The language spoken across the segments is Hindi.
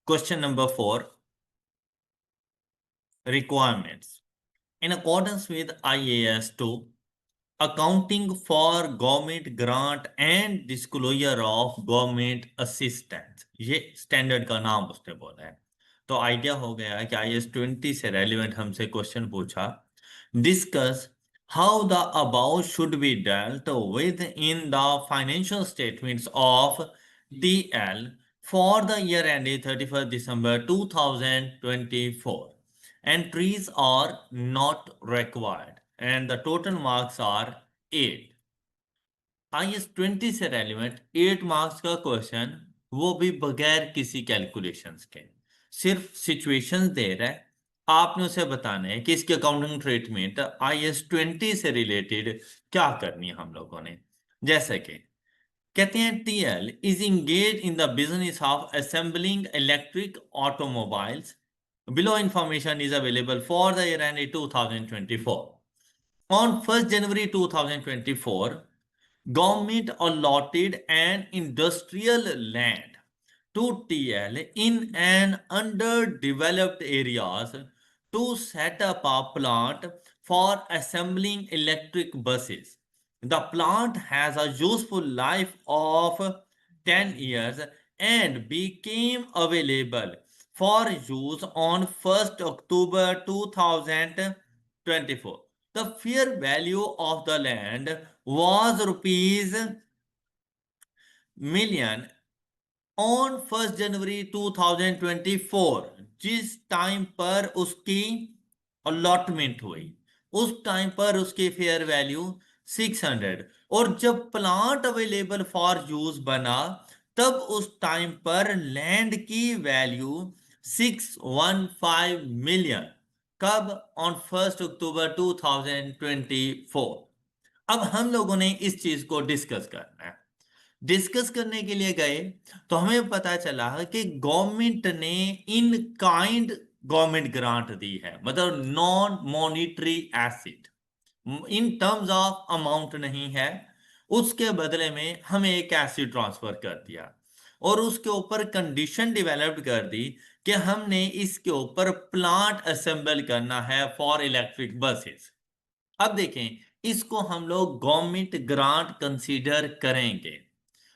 Question number 4. Requirements. In accordance with IAS 2, accounting for government grant and disclosure of government assistance, ये स्टैंडर्ड का नाम उसने बोला है। तो आइडिया हो गया कि IAS 20 से रेलिवेंट हमसे क्वेश्चन पूछा। Discuss how the above should be dealt with in the financial statements of TL for the year ended 31st December 2024. Entries are not required and the total marks are 8. IAS 20 से रेलिवेंट 8 मार्क्स का क्वेश्चन, वो भी बगैर किसी कैलकुलेशंस के, सिर्फ सिचुएशंस दे रहा है, आपने उसे बताना है कि इसकी अकाउंटिंग ट्रीटमेंट IAS 20 से रिलेटेड क्या करनी है हम लोगों ने। जैसे कि कहते हैं TL is engaged in the business of assembling electric automobiles. Below information is available for the year ended 2024. On 1st January 2024, government allotted an industrial land to TL in an underdeveloped areas to set up a plant for assembling electric buses. The plant has a useful life of 10 years and became available for use on 1st October 2024. The fair value of the land was rupees million on 1st January 2024, जिस टाइम पर उसकी अलॉटमेंट हुई उस टाइम पर उसकी फेयर वैल्यू 600, और जब प्लांट अवेलेबल फॉर यूज बना तब उस टाइम पर लैंड की वैल्यू 615 मिलियन। कब? ऑन 1st अक्टूबर 2024। अब हम लोगों ने इस चीज को डिस्कस करना है। डिस्कस करने के लिए गए तो हमें पता चला कि गवर्नमेंट ने इन काइंड गवर्नमेंट ग्रांट दी है, मतलब non monetary acid, in terms of amount नहीं है, उसके बदले में हमें एक एसिड ट्रांसफर कर दिया और उसके ऊपर कंडीशन डेवलप कर दी कि हमने इसके ऊपर प्लांट असेंबल करना है फॉर इलेक्ट्रिक बसेस। अब देखें, इसको हम लोग गवर्नमेंट ग्रांट कंसीडर करेंगे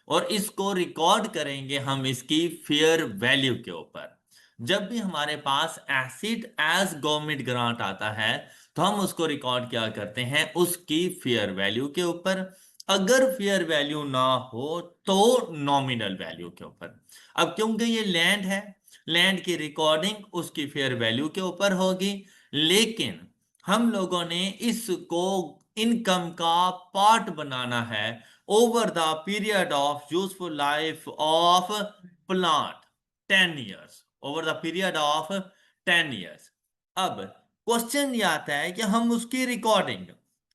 और इसको रिकॉर्ड करेंगे हम इसकी फेयर वैल्यू के ऊपर। जब भी हमारे पास एसिड एज गवर्नमेंट ग्रांट आता है तो हम उसको रिकॉर्ड क्या करते हैं, उसकी फेयर वैल्यू के ऊपर। अगर फेयर वैल्यू ना हो तो नॉमिनल वैल्यू के ऊपर। अब क्योंकि ये लैंड है, लैंड की रिकॉर्डिंग उसकी फेयर वैल्यू के ऊपर होगी, लेकिन हम लोगों ने इसको इनकम का पार्ट बनाना है over the period of useful life of plant 10 years, over the period of 10 years। अब क्वेश्चन ये आता है कि हम उसकी रिकॉर्डिंग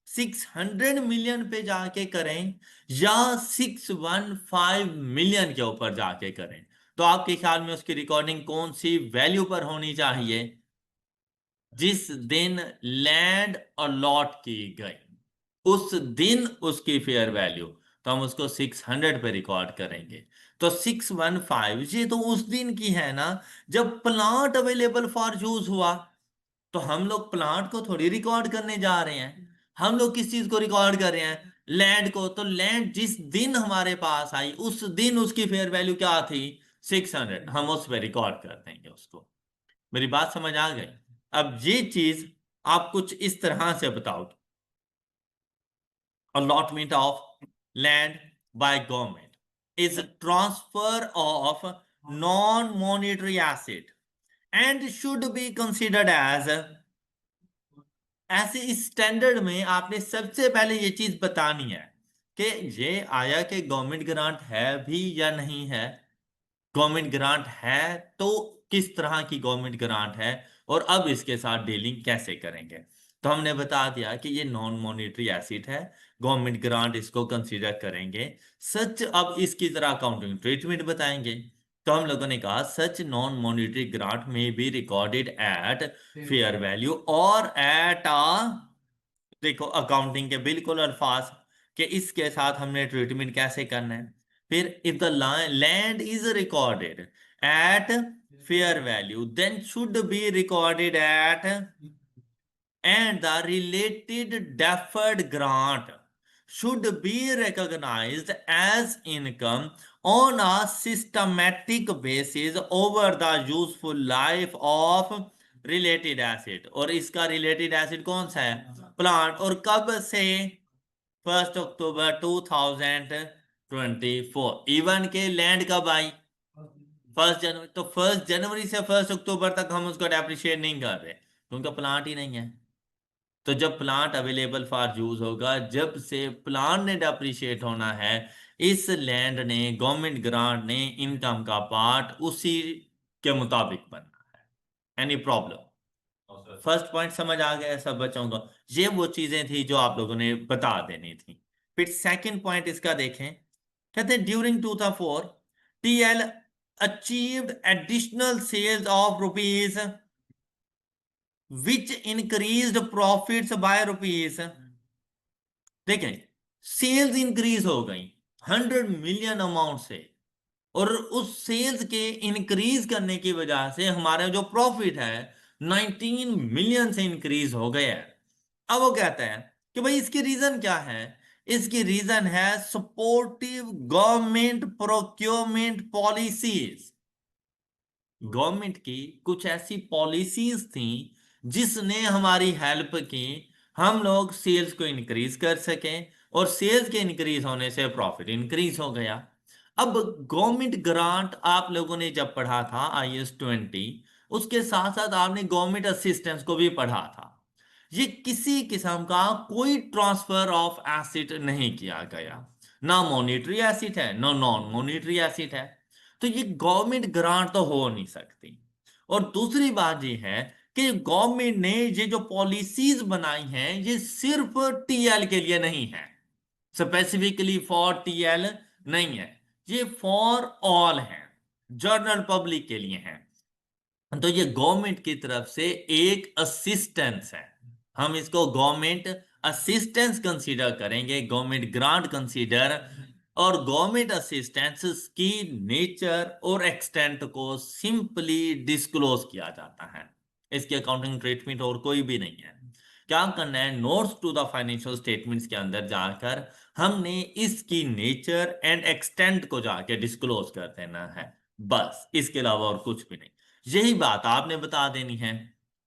600 मिलियन पे जाके करें या 615 मिलियन के ऊपर जाके करें, तो आपके ख्याल में उसकी रिकॉर्डिंग कौन सी वैल्यू पर होनी चाहिए? जिस दिन लैंड अलॉट की गई उस दिन उसकी फेयर वैल्यू, तो हम उसको 600 पे रिकॉर्ड करेंगे। तो 615 ये तो उस दिन की है ना जब प्लांट अवेलेबल फॉर यूज हुआ। तो हम लोग प्लांट को थोड़ी रिकॉर्ड करने जा रहे हैं, हम लोग किस चीज को रिकॉर्ड कर रहे हैं? लैंड को। तो लैंड जिस दिन हमारे पास आई उस दिन उसकी फेयर वैल्यू क्या थी? 600। हम उस पर रिकॉर्ड कर देंगे उसको। मेरी बात समझ आ गई? अब ये चीज आप कुछ इस तरह से बताओ, allotment of land by government is a transfer of non-monetary asset and should be considered as, ऐसे इस स्टैंडर्ड में आपने सबसे पहले ये चीज बतानी है कि ये आया कि गवर्नमेंट ग्रांट है भी या नहीं है। गवर्नमेंट ग्रांट है तो किस तरह की गवर्नमेंट ग्रांट है और अब इसके साथ डीलिंग कैसे करेंगे। तो हमने बता दिया कि ये नॉन मॉनिटरी एसिड है, गवर्नमेंट ग्रांट इसको कंसीडर करेंगे। सच अब इसकी जरा अकाउंटिंग ट्रीटमेंट बताएंगे। तो हम लोगों ने कहा सच नॉन मॉनिटरी ग्रांट में be recorded at fair value और एट अ, देखो अकाउंटिंग के बिल्कुल अल्फाज कि इसके साथ हमने ट्रीटमेंट कैसे करना है। फिर if the land is recorded at fair value, then should be recorded at, and the related deferred grant should be recognized as income on a systematic basis over the useful life of related asset. और इसका related asset कौन सा है? प्लांट। और कब से? 1 अक्टूबर 2024। इवन के लैंड कब आई? 1 जनवरी। तो 1 जनवरी से 1 अक्टूबर तक हम उसको डेप्रिशिएट नहीं कर रहे क्योंकि प्लांट ही नहीं है। तो जब प्लांट अवेलेबल फॉर यूज होगा, जब से प्लांट ने डेप्रिशिएट होना है, इस लैंड ने, गवर्नमेंट ग्रांट ने इनकम का पार्ट उसी के मुताबिक बनना है। Any problem? फर्स्ट पॉइंट समझ आ गया सब बच्चों को? ये वो चीजें थी जो आप लोगों ने बता देनी थी। फिर सेकंड पॉइंट इसका देखें, कहते हैं during 2004 TL achieved additional sales of rupees which increased profits by rupees. देखें, सेल्स इंक्रीज हो गई 100 मिलियन अमाउंट से, और उस सेल्स के इंक्रीज करने की वजह से हमारा जो प्रॉफिट है 19 मिलियन से इंक्रीज हो गया है। अब वो कहता है कि भाई इसकी रीजन क्या है? इसकी रीजन है supportive government procurement policies. Government की कुछ ऐसी पॉलिसीज थी जिसने हमारी हेल्प की, हम लोग सेल्स को इंक्रीज कर सकें, और सेल्स के इंक्रीज होने से प्रॉफिट इंक्रीज हो गया। अब गवर्नमेंट ग्रांट आप लोगों ने जब पढ़ा था IS-20, उसके साथ साथ आपने गवर्नमेंट असिस्टेंस को भी पढ़ा था। ये किसी किस्म का कोई ट्रांसफर ऑफ एसिड नहीं किया गया, ना मॉनिटरी एसिड है ना नॉन मॉनिटरी एसिड है, तो ये गवर्नमेंट ग्रांट तो हो नहीं सकती। और दूसरी बात ये है कि गवर्नमेंट ने ये जो पॉलिसीज बनाई हैं ये सिर्फ टीएल के लिए नहीं है, स्पेसिफिकली फॉर टीएल नहीं है, ये फॉर ऑल है, जनरल पब्लिक के लिए है। तो ये गवर्नमेंट की तरफ से एक असिस्टेंस है, हम इसको गवर्नमेंट असिस्टेंस कंसीडर करेंगे, गवर्नमेंट ग्रांट कंसीडर। और गवर्नमेंट असिस्टेंस की नेचर और एक्सटेंट को सिंपली डिस्क्लोज किया जाता है, इसकी अकाउंटिंग ट्रीटमेंट और कोई भी नहीं है। क्या करना है, notes to the financial statements के अंदर जाकर हमने इसकी नेचर एंड एक्सटेंट को जाके डिस्क्लोज कर देना है, बस, इसके अलावा और कुछ भी नहीं। यही बात आपने बता देनी है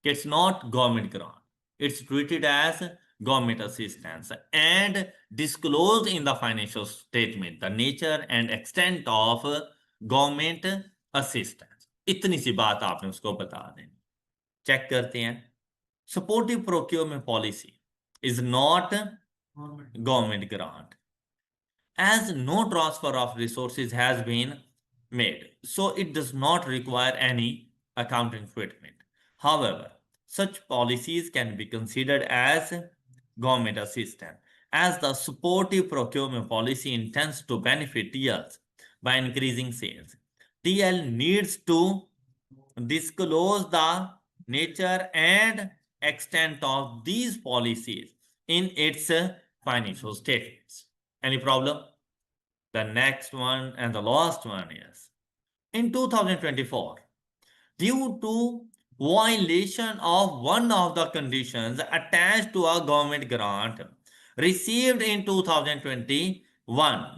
कि it's not government grant, it's treated as government assistance and disclosed in the financial statement the nature and extent of government assistance। इतनी सी बात आपने उसको बता देनी। चेक करते हैं, supportive procurement policy is not government grant as no transfer of resources has been made, so it does not require any accounting treatment. However, such policies can be considered as government assistance, as the supportive procurement policy intends to benefit TLs by increasing sales. TL needs to disclose the nature and extent of these policies in its financial statements. Any problem? The next one and the last one is in 2024, due to violation of one of the conditions attached to a government grant received in 2021,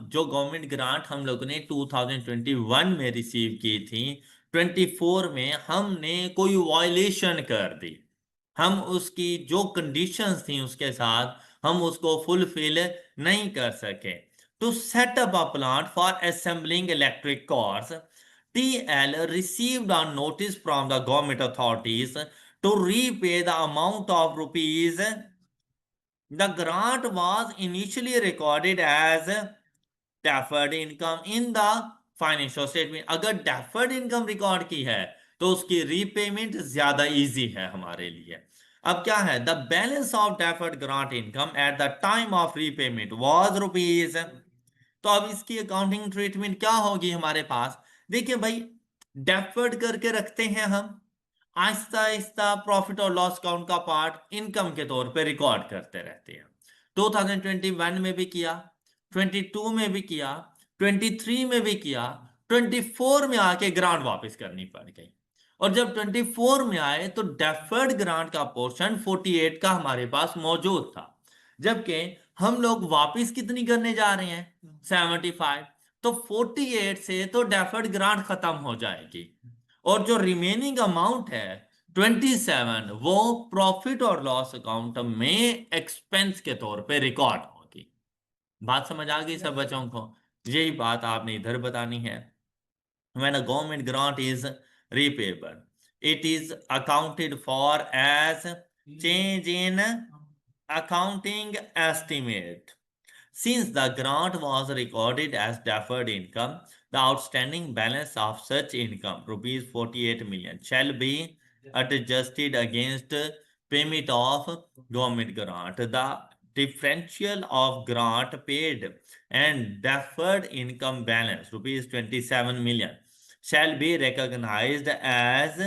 जो गवर्नमेंट ग्रांट हम लोगों ने 2021 में रिसीव की थी, 24 में हमने कोई वायलेशन कर दी, हम उसकी जो कंडीशंस थी उसके साथ हम उसको फुलफिल नहीं कर सके। To set up a plant for assembling electric cars, TL received a notice from the government authorities to repay the amount of rupees. The grant was initially recorded as deferred income in the financial statement। अगर deferred income रिकॉर्ड की है तो उसकी रीपेमेंट ज्यादा इजी है हमारे लिए। अब क्या है, the balance of deferred grant income at the time of repayment was rupees। तो अब इसकी अकाउंटिंग ट्रीटमेंट क्या होगी हमारे पास? देखिए भाई, डेफर्ड करके रखते हैं हम, आहिस्ता आहिस्ता प्रॉफिट और लॉस अकाउंट का पार्ट इनकम के तौर पे रिकॉर्ड करते रहते हैं। 2021 में भी किया, 22 में भी किया, 23 में भी किया, 24 में आके ग्रांट वापस करनी पड़ गई। और जब 24 में आए तो डेफर्ड ग्रांट का पोर्शन 48 का हमारे पास मौजूद था, जबकि हम लोग वापस कितनी करने जा रहे हैं 75। तो 48 से तो डेफर्ड ग्रांट खत्म हो जाएगी और जो रिमेनिंग अमाउंट है 27 वो प्रॉफिट और लॉस अकाउंट में एक्सपेंस के तौर पे रिकॉर्ड होगी। बात समझ आ गई सब बच्चों को? यही बात आपने इधर बतानी है। When a government grant is repayable, it is accounted for as change in accounting estimate. Since the grant was recorded as deferred income, the outstanding balance of such income, rupees 48 million, shall be adjusted against payment of government grant. The differential of grant paid and deferred income balance, rupees 27 million, shall be recognized as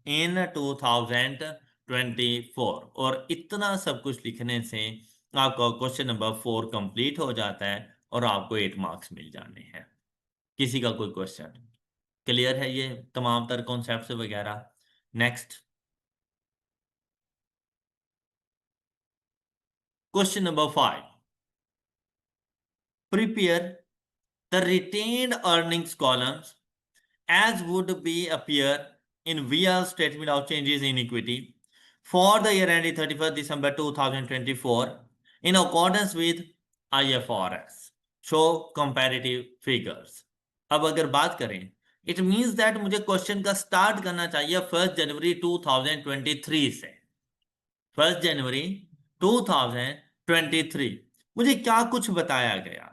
in 2024। और इतना सब कुछ लिखने से आपका क्वेश्चन नंबर 4 कंप्लीट हो जाता है और आपको 8 मार्क्स मिल जाने हैं। किसी का कोई क्वेश्चन? क्लियर है ये तमाम तर कॉन्सेप्ट्स वगैरह? Next question number 5, prepare the retained earnings columns as would be appear in VL statement of changes in equity for the year ending 31st December 2024 in accordance with IFRS. Show comparative figures. अब अगर बात करें, it means that मुझे क्वेश्चन का स्टार्ट करना चाहिए 1 जनवरी 2023 से। 1 जनवरी 2023 मुझे क्या कुछ बताया गया?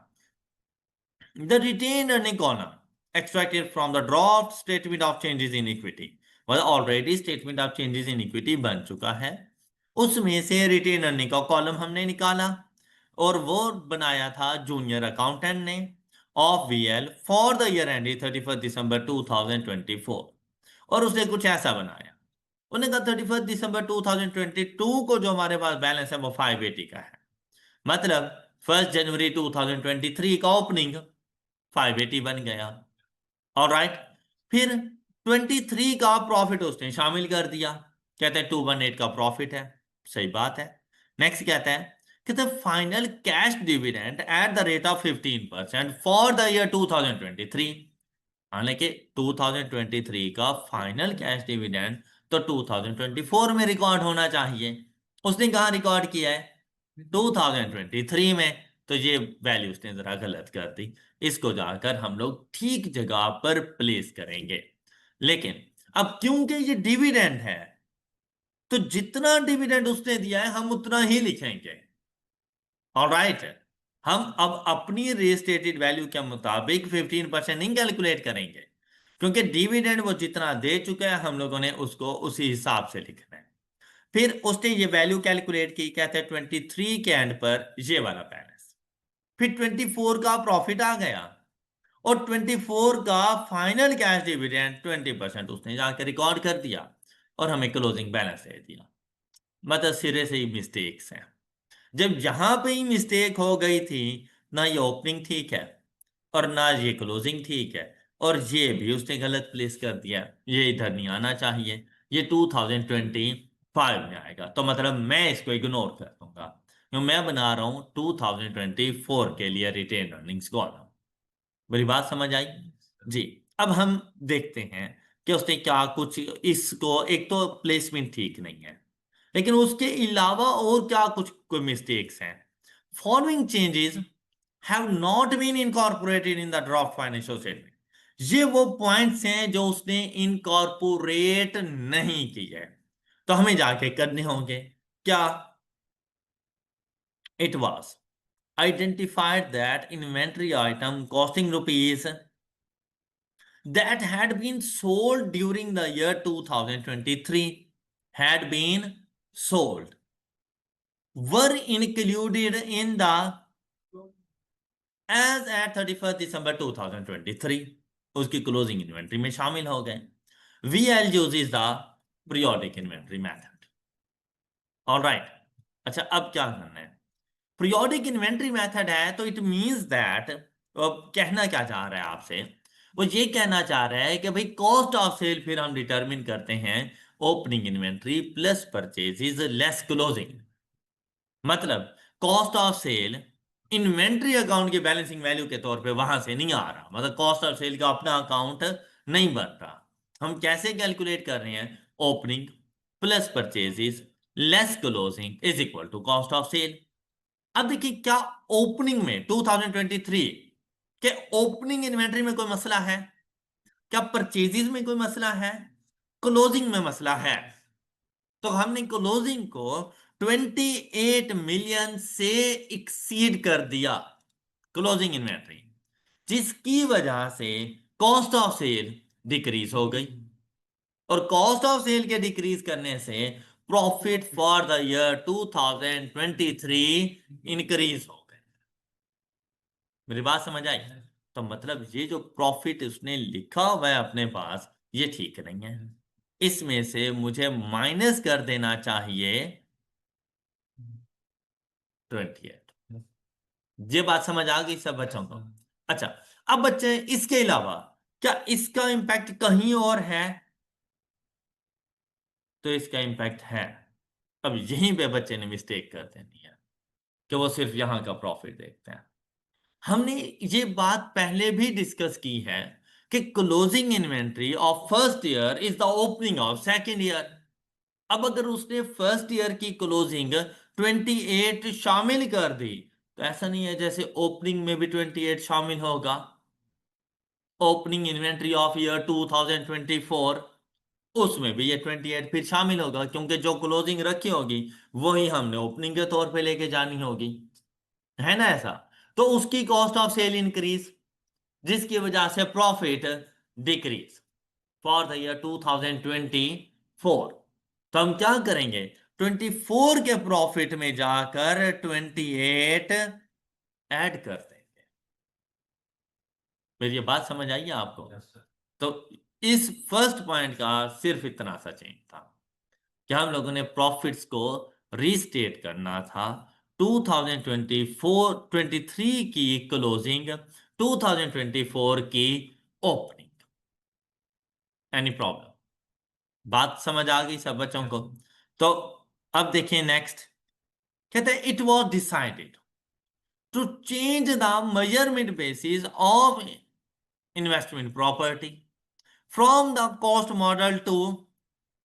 The retained earning column extracted from the draft statement of changes in equity, well already statement of changes in equity बन चुका है, उसमें से रिटेन अर्निंग का कॉलम हमने निकाला और वो बनाया था जूनियर अकाउंटेंट ने of VL for the year ending 31 December 2024। और उसने कुछ ऐसा बनाया, उन्होंने कहा 31 दिसंबर 2022 को जो हमारे पास बैलेंस है वो 580 का है, मतलब 1 जनवरी 2023 का ओपनिंग 580 बन गया। ऑलराइट, फिर 23 का प्रॉफिट उसने शामिल कर दिया, कहते हैं 218 का प्रॉफिट है, सही बात है। नेक्स्ट कहते हैं, कहते हैं final cash dividend at the rate of 15% for the year 2023। हालांकि 2023 का फाइनल कैश डिविडेंड तो 2024 में रिकॉर्ड होना चाहिए, उसने कहा रिकॉर्ड किया है 2023 में, तो ये वैल्यू उसने जरा गलत कर दी। इसको जाकर हम लोग ठीक जगह पर प्लेस करेंगे। लेकिन अब क्योंकि ये डिविडेंड है तो जितना डिविडेंड उसने दिया है हम उतना ही लिखेंगे। ऑलराइट, हम अब अपनी रेस्टेटेड वैल्यू के मुताबिक 15% नहीं कैलकुलेट करेंगे, क्योंकि डिविडेंड वो जितना दे चुका है हम लोगों ने उसको उसी हिसाब से लिखना है। फिर उसने ये वैल्यू कैलकुलेट की, कहते हैं 23 के एंड पर ये वाला बैलेंस, फिर 24 का प्रॉफिट आ गया और 24 का फाइनल कैश डिविडेंड 20% उसने जाकर रिकॉर्ड कर दिया और हमें क्लोजिंग बैलेंस दे दिया। मतलब सिरे से ही मिस्टेक्स हैं। जब यहां पे ही मिस्टेक हो गई थी, ना ये ओपनिंग ठीक है और ना ये क्लोजिंग ठीक है, और ये भी उसने गलत प्लेस कर दिया, ये इधर नहीं आना चाहिए, ये 2025 में आएगा, तो मतलब मैं इसको इग्नोर कर दूंगा क्योंकि मैं बना रहा हूं 2024 के लिए रिटेन अर्निंग्स कॉलम। मेरी बात समझ आई जी? अब हम देखते हैं कि उसने क्या कुछ, इसको एक तो प्लेसमेंट ठीक नहीं है, लेकिन उसके अलावा और क्या कुछ कोई मिस्टेक्स हैं। Following changes have not been incorporated in the draft financial statement. ये वो पॉइंट्स हैं जो उसने इनकॉर्पोरेट नहीं की है, तो हमें जाके करने होंगे। क्या? It was identified that inventory item costing rupees that had been sold during the year 2023 had been sold were included in the as at 31st December 2023 उसकी क्लोजिंग इन्वेंट्री में शामिल हो गए। VL uses the periodic inventory method। Alright, अच्छा अब क्या करना है? पीरियोडिक इन्वेंट्री मेथड है तो इट मींस दैट, कहना क्या चाह रहा है आपसे, वो ये कहना चाह रहा है कि भाई कॉस्ट ऑफ सेल फिर हम डिटरमिन करते हैं opening inventory plus purchases less closing. मतलब cost of sale inventory account की बैलेंसिंग वैल्यू के तौर पे वहां से नहीं आ रहा, मतलब कॉस्ट ऑफ सेल का अपना अकाउंट नहीं बन रहा। हम कैसे कैलकुलेट कर रहे हैं? Opening plus purchases less closing is equal to cost of sale. अब देखिए क्या ओपनिंग में 2023 के ओपनिंग इन्वेंट्री में कोई मसला है? क्या परचेजेस में कोई मसला है? क्लोजिंग में मसला है? तो हमने क्लोजिंग को 28 मिलियन से एक्सीड कर दिया क्लोजिंग इन्वेंट्री, जिसकी वजह से कॉस्ट ऑफ सेल डिक्रीज हो गई। और कॉस्ट ऑफ सेल के डिक्रीज करने से profit for the year 2023 increase हो गए। मेरी बात समझ आई? तो मतलब ये जो प्रॉफिट उसने लिखा हुआ है अपने पास, ये ठीक नहीं है। इसमें से मुझे माइनस कर देना चाहिए 28। ये बात समझ आ गई सब बच्चों को? अच्छा, अब बच्चे इसके अलावा क्या इसका इंपैक्ट कहीं और है? तो इसका इंपैक्ट है। अब यहीं पे बच्चे ने मिस्टेक कर देनी है कि वो सिर्फ यहां का प्रॉफिट देखते हैं। हमने ये बात पहले भी डिस्कस की है कि closing inventory of first year is the opening of second year. अब अगर उसने फर्स्ट ईयर की क्लोजिंग 28 शामिल कर दी, तो ऐसा नहीं है जैसे ओपनिंग में भी 28 शामिल होगा। ओपनिंग इन्वेंट्री ऑफ ईयर 2024, उसमें भी ये 28 फिर शामिल होगा, क्योंकि जो क्लोजिंग रखी होगी वही हमने ओपनिंग के तौर पे लेके जानी होगी, है ना ऐसा? तो उसकी कॉस्ट ऑफ सेल इंक्रीज, जिसकी वजह से profit decrease for the year 2024। तो हम क्या करेंगे? 24 के प्रॉफिट में जाकर 28 ऐड कर देंगे। मेरी ये बात समझ आई है आपको? तो इस फर्स्ट पॉइंट का सिर्फ इतना सा चेंज था कि हम लोगों ने प्रॉफिट्स को रीस्टेट करना था। 2024 23 की क्लोजिंग, 2024 की ओपनिंग। Any problem? बात समझ आ गई सब बच्चों को? तो अब देखिए नेक्स्ट, कहते हैं it was decided to change the measurement basis of investment property from the cost model to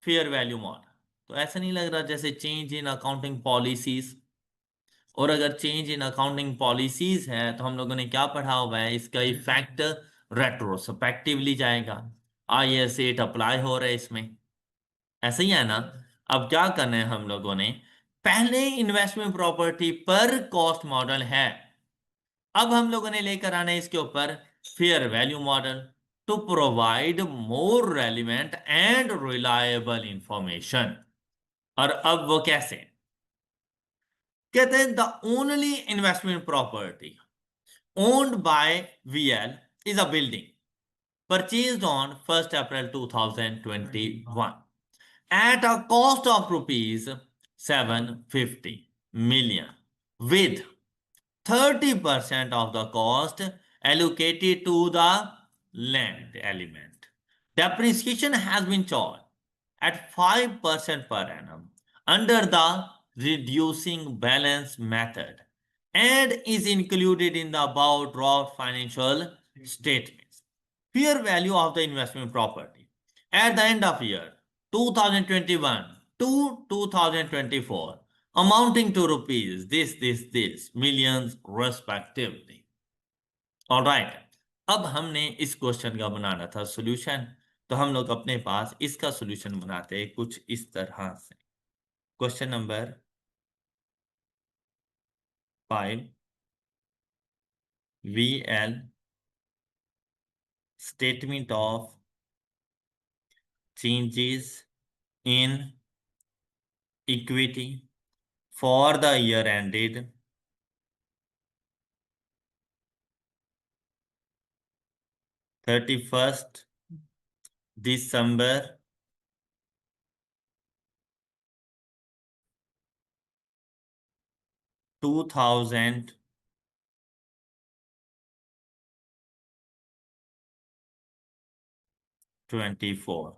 fair value model. तो ऐसा नहीं लग रहा जैसे चेंज इन अकाउंटिंग पॉलिसीज? और अगर चेंज इन अकाउंटिंग पॉलिसीज है तो हम लोगों ने क्या पढ़ा हुआ है, इसका इफेक्ट रेट्रोस्पेक्टिवली जाएगा। IAS 8 अप्लाई हो रहा है इसमें, ऐसा ही है ना? अब क्या करना है हम लोगों ने, पहले इन्वेस्टमेंट प्रॉपर्टी पर कॉस्ट मॉडल है, अब हम लोगों ने लेकर आना है इसके ऊपर fair value model to provide more relevant and reliable information. और अब वो कैसे? कहते हैं the only investment property owned by VL is a building purchased on 1st April 2021 at a cost of rupees 750 million, with 30% of the cost allocated to the land element. Depreciation has been charged at 5% per annum under the reducing balance method and is included in the above draft financial statements. Fair value of the investment property at the end of year 2021 to 2024 amounting to rupees this millions respectively. All right. अब हमने इस क्वेश्चन का बनाना था सॉल्यूशन, तो हम लोग अपने पास इसका सॉल्यूशन बनाते हैं कुछ इस तरह से। Question number 5, VL statement of changes in equity for the year ended 31st December 2000 24।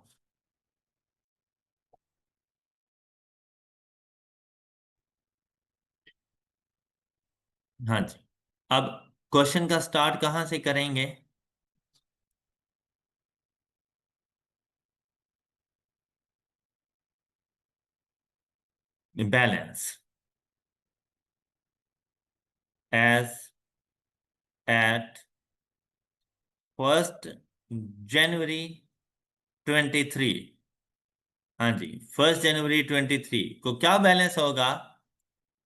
हाँ जी। अब क्वेश्चन का स्टार्ट कहाँ से करेंगे? बैलेंस एज एट 1 जनवरी 23। हाँ जी, 1 जनवरी 23 को क्या बैलेंस होगा?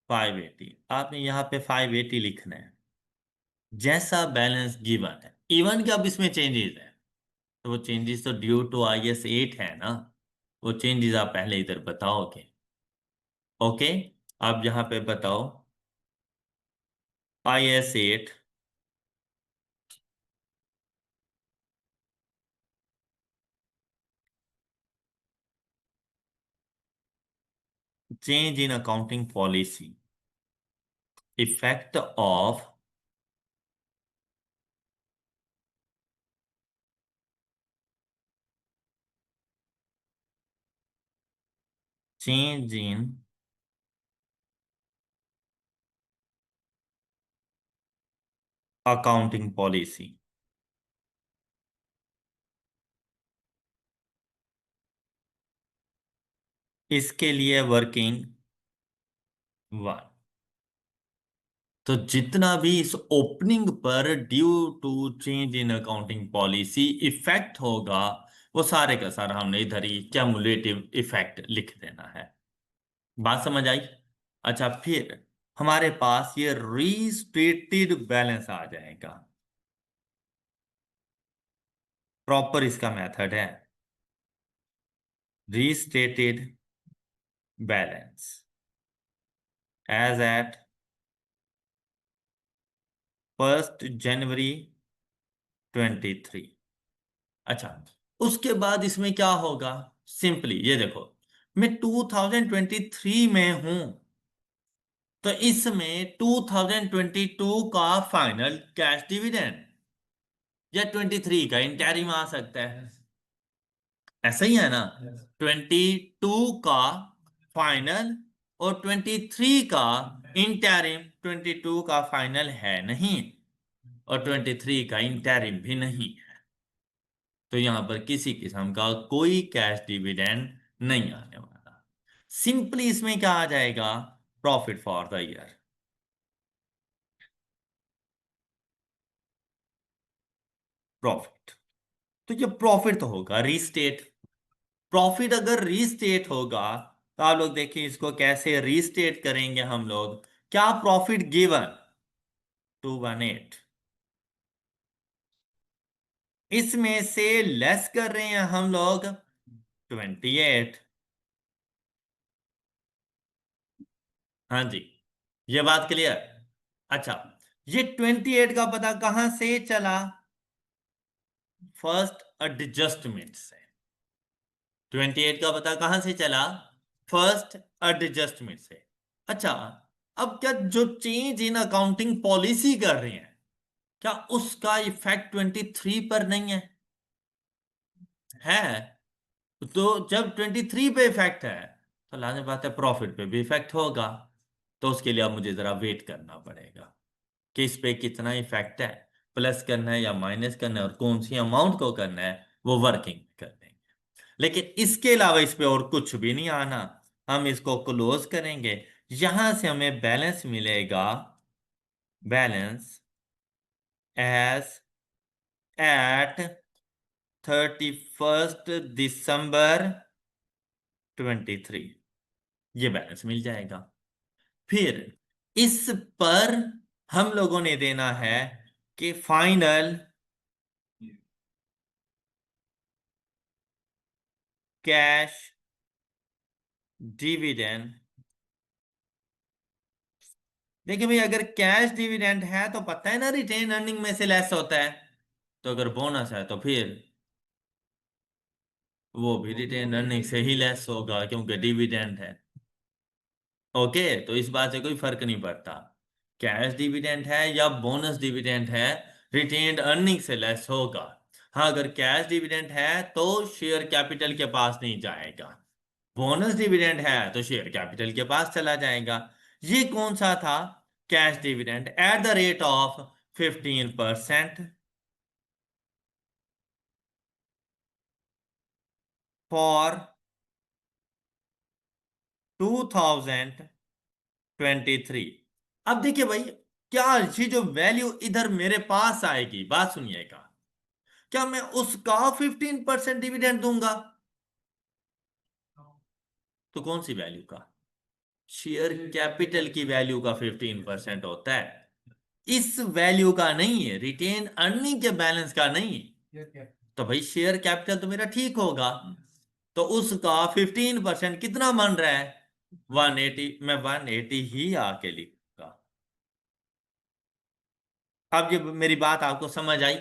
580। आपने यहाँ पे 580 लिखना है। जैसा बैलेंस गिवन है, इवन के अब इसमें चेंजेस है, तो वो चेंजेस तो ड्यू टू IS 8 है ना, वो चेंजेस आप पहले इधर बताओगे। ओके, आप यहाँ पे बताओ IS 8 change in accounting policy, effect of change in accounting policy. इसके लिए वर्किंग 1। तो जितना भी इस ओपनिंग पर due to change in accounting policy effect होगा, वो सारे का सारा हमने इधर ही क्यूमुलेटिव इफेक्ट लिख देना है। बात समझ आई? अच्छा, फिर हमारे पास ये रीस्टेटेड बैलेंस आ जाएगा। प्रॉपर इसका मेथड है रीस्टेटेड बैलेंस एज एट 1 जनवरी 23। अच्छा, उसके बाद इसमें क्या होगा? सिंपली ये देखो, मैं 2023 में हूं, तो इसमें 2022 का फाइनल कैश डिविडेंड या 23 का इंटरिम आ सकता है। ऐसा ही है ना? 22 का फाइनल और 23 का इंटरिम। 22 का फाइनल है नहीं, और 23 का इंटरिम भी नहीं है, तो यहां पर किसी किस्म का कोई कैश डिविडेंड नहीं आने वाला। सिंपली इसमें क्या आ जाएगा? Profit for the year. Profit, तो ये प्रॉफिट तो होगा रीस्टेट। प्रॉफिट अगर रीस्टेट होगा, तो आप लोग देखिए इसको कैसे रीस्टेट करेंगे हम लोग। क्या प्रॉफिट गिवन? 218। इसमें से लेस कर रहे हैं हम लोग 28। हाँ जी, ये बात क्लियर? अच्छा, ये 28 का पता कहां से चला? फर्स्ट एडजस्टमेंट से। 28 का पता कहां से चला? फर्स्ट एडजस्टमेंट से। अच्छा, अब क्या जो चेंज इन अकाउंटिंग पॉलिसी कर रहे हैं, क्या उसका इफेक्ट 23 पर नहीं है? है। तो जब 23 पे इफेक्ट है, तो लाने बात है प्रॉफिट पे भी इफेक्ट होगा। तो उसके लिए अब मुझे जरा वेट करना पड़ेगा कि इस पे कितना इफेक्ट है, प्लस करना है या माइनस करना है, और कौन सी अमाउंट को करना है, वो वर्किंग कर देंगे। लेकिन इसके अलावा इस पे और कुछ भी नहीं आना। हम इसको क्लोज करेंगे, यहां से हमें बैलेंस मिलेगा। बैलेंस एज एट 31 दिसंबर 23। ये बैलेंस मिल जाएगा। फिर इस पर हम लोगों ने देना है कि फाइनल कैश डिविडेंड। देखिए भाई, अगर कैश डिविडेंड है तो पता है ना रिटेन अर्निंग में से लेस होता है, तो अगर बोनस है तो फिर वो भी रिटेन अर्निंग से ही लेस होगा, क्योंकि डिविडेंड है। ओके, तो इस बात से कोई फर्क नहीं पड़ता, कैश डिविडेंड है या बोनस डिविडेंड है, रिटेन्ड अर्निंग से लेस होगा। हाँ, अगर कैश डिविडेंड है तो शेयर कैपिटल के पास नहीं जाएगा, बोनस डिविडेंड है तो शेयर कैपिटल के पास चला जाएगा। ये कौन सा था? Cash dividend at the rate of 15% for 2023। अब देखिए भाई, क्या ये जो वैल्यू इधर मेरे पास आएगी, बात सुनिएगा, क्या मैं उसका 15% डिविडेंड दूंगा? तो कौन सी वैल्यू का? शेयर कैपिटल की वैल्यू का 15% होता है, इस वैल्यू का नहीं है, रिटेन अर्निंग के बैलेंस का नहीं। तो भाई शेयर कैपिटल तो मेरा ठीक होगा, तो उसका 15% कितना बन रहा है? 180। मैं 180 ही आके लिखूंगा। अब ये मेरी बात आपको समझ आई?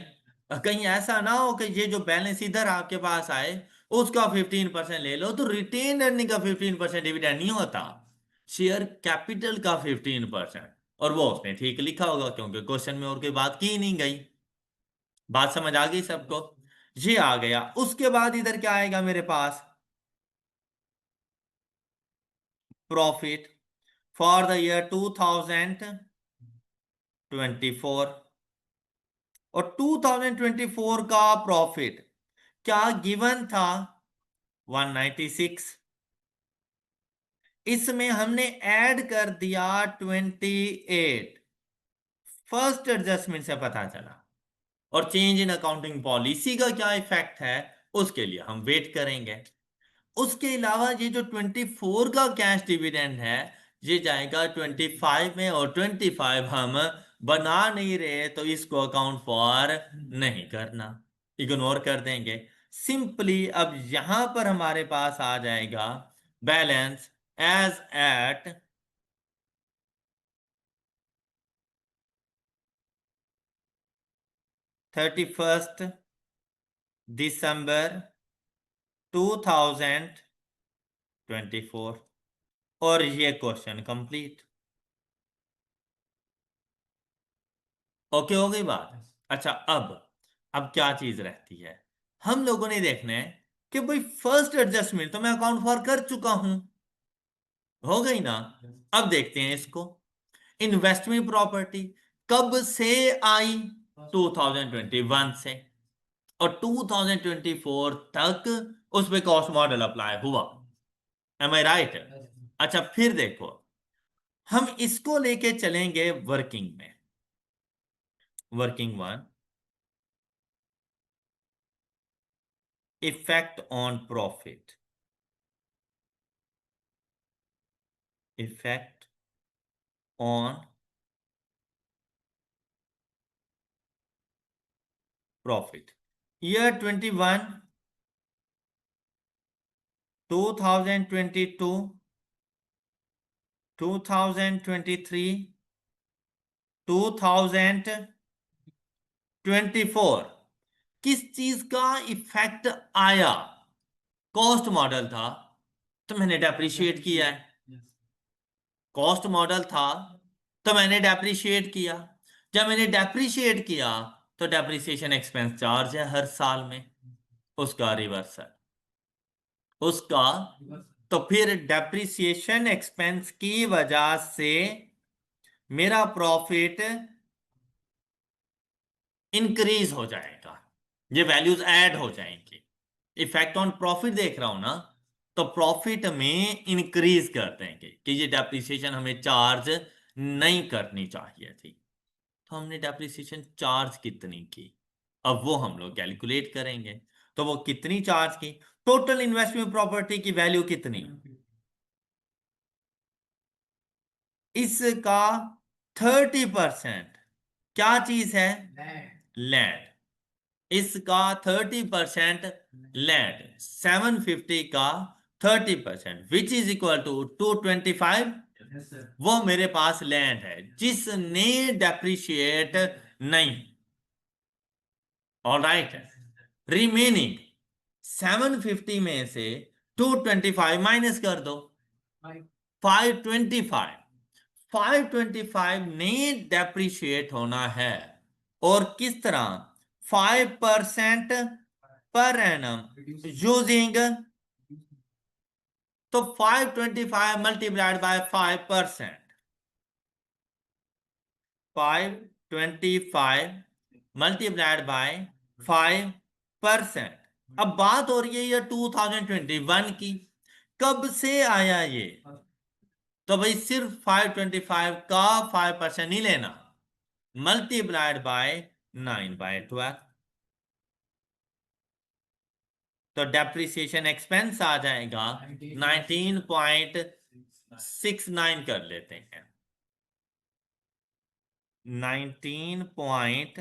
कहीं ऐसा ना हो कि ये जो बैलेंस इधर आपके पास आए, उसका 15% ले लो, तो रिटेन अर्निंग का 15% डिविडेंड नहीं होता, शेयर कैपिटल का 15%। और वो उसने ठीक लिखा होगा, क्योंकि क्वेश्चन में और कोई बात की ही नहीं गई। बात समझ आ गई सबको? ये आ गया। उसके बाद इधर क्या आएगा मेरे पास? Profit for the year 2024। और 2024 का प्रॉफिट क्या गिवन था? 196। इसमें हमने ऐड कर दिया 28। फर्स्ट एडजस्टमेंट से पता चला। और चेंज इन अकाउंटिंग पॉलिसी का क्या इफेक्ट है, उसके लिए हम वेट करेंगे। उसके अलावा ये जो 24 का कैश डिविडेंड है, ये जाएगा 25 में, और 25 हम बना नहीं रहे तो इसको अकाउंट फॉर नहीं करना, इग्नोर कर देंगे सिंपली। अब यहां पर हमारे पास आ जाएगा बैलेंस एज एट 31 दिसंबर 2024। और ये क्वेश्चन कंप्लीट। ओके, हो गई बात? अच्छा, अब क्या चीज रहती है, हम लोगों ने देखना है कि भाई फर्स्ट एडजस्टमेंट तो मैं अकाउंट फॉर कर चुका हूं, हो गई ना? अब देखते हैं इसको। इन्वेस्टमेंट प्रॉपर्टी कब से आई? 2021 से। और 2024 तक उस पे कॉस्ट मॉडल अप्लाई हुआ। M I right? अच्छा, फिर देखो, हम इसको लेके चलेंगे वर्किंग में। Working one, effect on profit. Effect on profit. Year 21, 2022, 2023, 2024 किस चीज का इफेक्ट आया? कॉस्ट मॉडल था तो मैंने डेप्रिशिएट किया है। कॉस्ट मॉडल था तो मैंने डेप्रिशिएट किया। जब मैंने डेप्रिशिएट किया तो डेप्रिसिएशन एक्सपेंस चार्ज है हर साल में, उसका रिवर्सल, उसका। तो फिर डेप्रिसिएशन एक्सपेंस की वजह से मेरा प्रॉफिट इंक्रीज हो जाएगा, ये वैल्यूज ऐड हो जाएंगी। इफेक्ट ऑन प्रॉफिट देख रहा हूं ना, तो प्रॉफिट में इंक्रीज कर देंगे कि ये डेप्रिसिएशन हमें चार्ज नहीं करनी चाहिए थी। तो हमने डेप्रिसिएशन चार्ज कितनी की, अब वो हम लोग कैलकुलेट करेंगे। तो वो कितनी चार्ज की? टोटल इन्वेस्टमेंट प्रॉपर्टी की वैल्यू कितनी? इसका 30%। क्या चीज है? लैंड। इसका 30% लैंड। 750 का 30%, विच इज इक्वल टू 225। वो मेरे पास लैंड है जिसने डेप्रिशिएट नहीं। ऑल राइट, रिमेनिंग 750 में से 225 माइनस कर दो, 525। 525 ने डेप्रिशिएट होना है। और किस तरह? 5% पर एनम यूजिंग, तो 525 मल्टीप्लाइड बाय 5%, 525 मल्टीप्लाइड बाय 5%। अब बात हो रही है ये 2021 की, कब से आया ये? तो भाई सिर्फ 525 का 5% नहीं लेना, मल्टीप्लाइड बाय 9/12, तो डेप्रिसिएशन एक्सपेंस आ जाएगा 19.69 कर लेते हैं, 19 पॉइंट,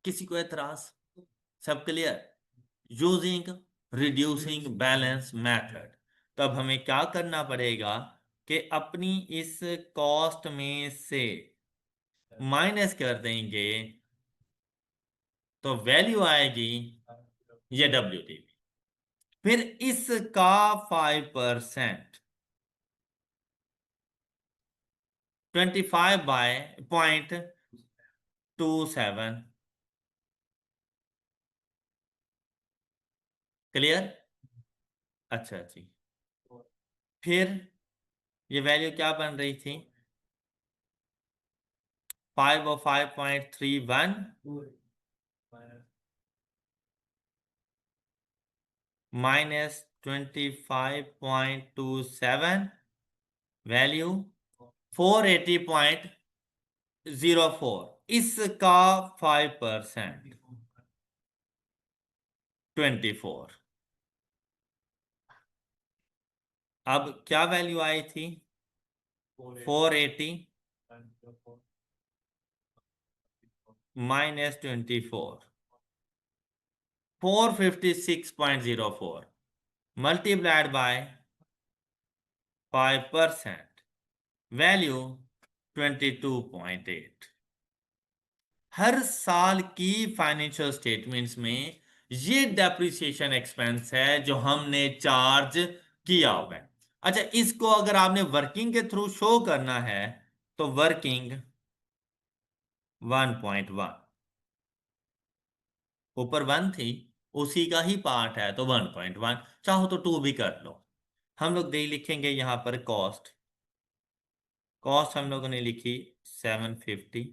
किसी को एतराज? सब clear? Using reducing balance method. तो अब हमें क्या करना पड़ेगा कि अपनी इस कॉस्ट में से माइनस कर देंगे, तो वैल्यू आएगी ये WTV, फिर इसका 5%, 25/0.27, क्लियर? अच्छा जी, फिर ये वैल्यू क्या बन रही थी? 505.31 माइनस 25.27, वैल्यू 480.04, इसका 5% 24। अब क्या वैल्यू आई थी? 480 माइनस 24, 456.04 मल्टीप्लाइड बाय 5%, वैल्यू 22.8। हर साल की फाइनेंशियल स्टेटमेंट्स में ये डेप्रिसिएशन एक्सपेंस है जो हमने चार्ज किया हुआ है। अच्छा, इसको अगर आपने वर्किंग के थ्रू शो करना है तो वर्किंग 1.1, ऊपर 1 थी, उसी का ही पार्ट है तो 1.1, चाहो तो 2 भी कर लो। हम लोग दे लिखेंगे यहां पर कॉस्ट, कॉस्ट हम लोगों ने लिखी 750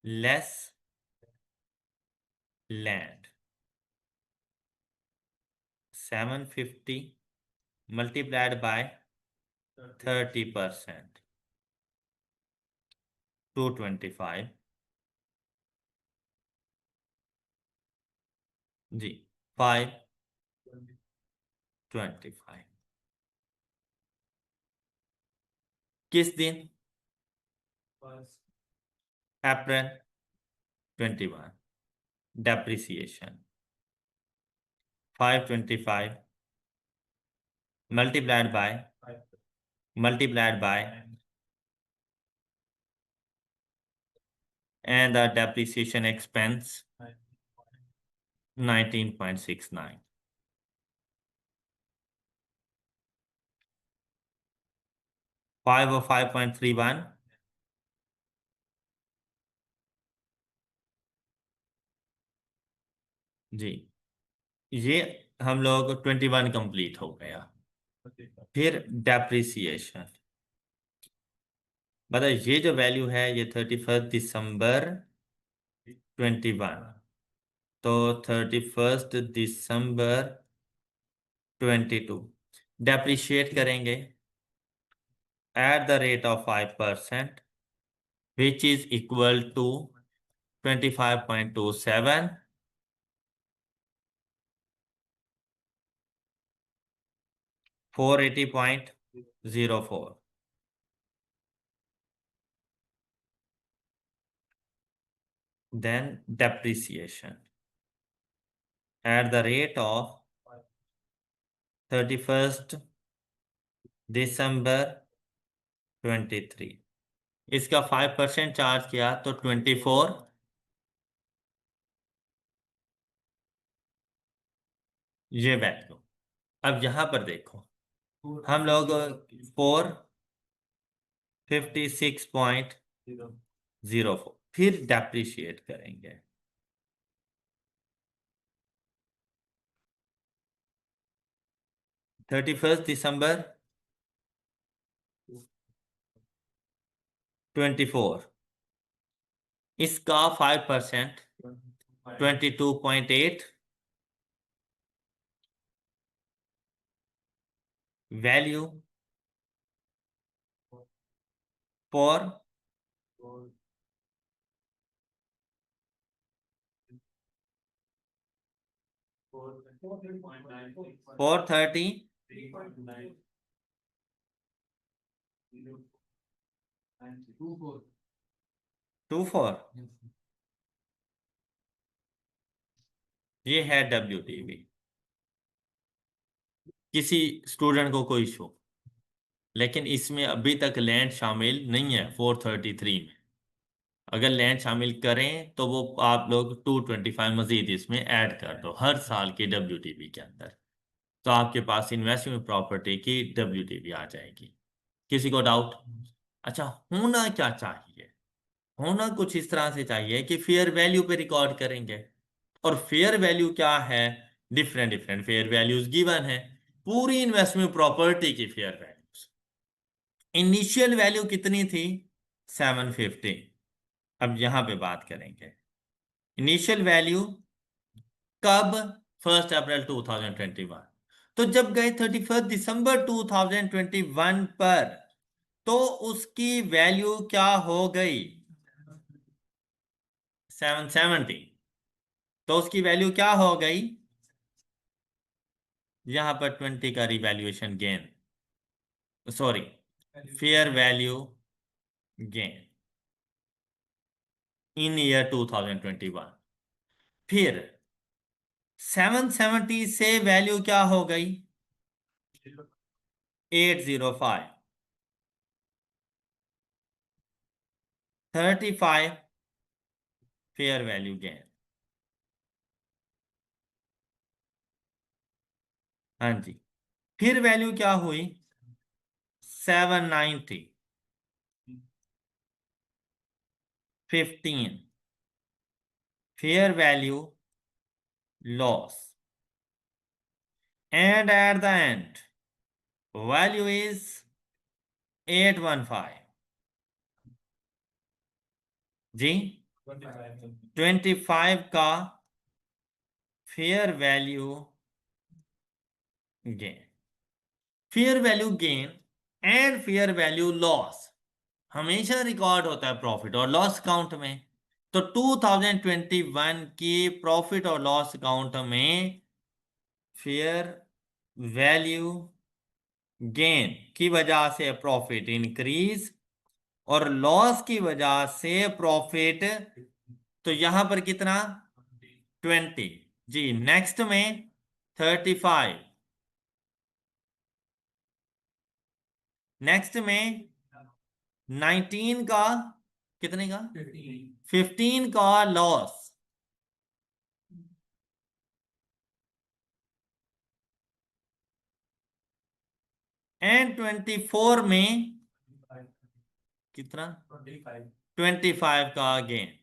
लेस लैंड, 750 मल्टीप्लाइड बाय 30%, 225 जी, 525। किस दिन? अप्रैल 21। Depreciation 525 multiplied by multiplied by and the depreciation expense 19.69, 505.31 जी, ये हम लोग 21 कंप्लीट हो गया। फिर डेप्रिसिएशन, मतलब ये जो वैल्यू है ये 31 दिसंबर 21, तो 31 दिसंबर 22 डेप्रिशिएट करेंगे at the rate of 5%, which is equal to 25.27, 480.04, then depreciation at the rate of 31 दिसंबर 23, इसका 5% चार्ज किया तो 24, ये वैल्यू। अब यहां पर देखो, हम लोग 456.04, फिर डेप्रिशिएट करेंगे। 31 दिसंबर 24, इसका 5%, 22.8 वैल्यू फॉर 430 24, ये है WTV। किसी स्टूडेंट को कोई इशू, लेकिन इसमें अभी तक लैंड शामिल नहीं है 433 में। अगर लैंड शामिल करें तो वो आप लोग 225 मजीद इसमें ऐड कर दो हर साल के WTV के अंदर, तो आपके पास इन्वेस्टमेंट प्रॉपर्टी की WTV आ जाएगी। किसी को डाउट? अच्छा, होना क्या चाहिए? होना कुछ इस तरह से चाहिए कि फेयर वैल्यू पे रिकॉर्ड करेंगे। और फेयर वैल्यू क्या है? Different different fair values given है, पूरी इन्वेस्टमेंट प्रॉपर्टी की फेयर वैल्यूज। इनिशियल वैल्यू कितनी थी? 750। अब यहां पे बात करेंगे इनिशियल वैल्यू कब? 1 अप्रैल 2021। तो जब गए 31 दिसंबर 2021 पर, तो उसकी वैल्यू क्या हो गई? 770। तो उसकी वैल्यू क्या हो गई? यहां पर 20 का revaluation gain, sorry, fair value gain in year 2021। फिर 770 से वैल्यू क्या हो गई? 805। 35 फेयर वैल्यू गेन। हाँ जी। फिर वैल्यू क्या हुई? 790। 15 fair value loss. And at the end value is 815। जी, 25 का fair value gain. Fair value gain and fair value loss हमेशा रिकॉर्ड होता है प्रॉफिट और लॉस अकाउंट में। तो 2021 की प्रॉफिट और लॉस अकाउंट में फेयर वैल्यू गेन की वजह से प्रॉफिट इंक्रीज और लॉस की वजह से प्रॉफिट, तो यहां पर कितना? 20। जी, नेक्स्ट में 35, नेक्स्ट में 19 का, कितने का? 15 का लॉस। एंड 24 में कितना? 25 का गेन।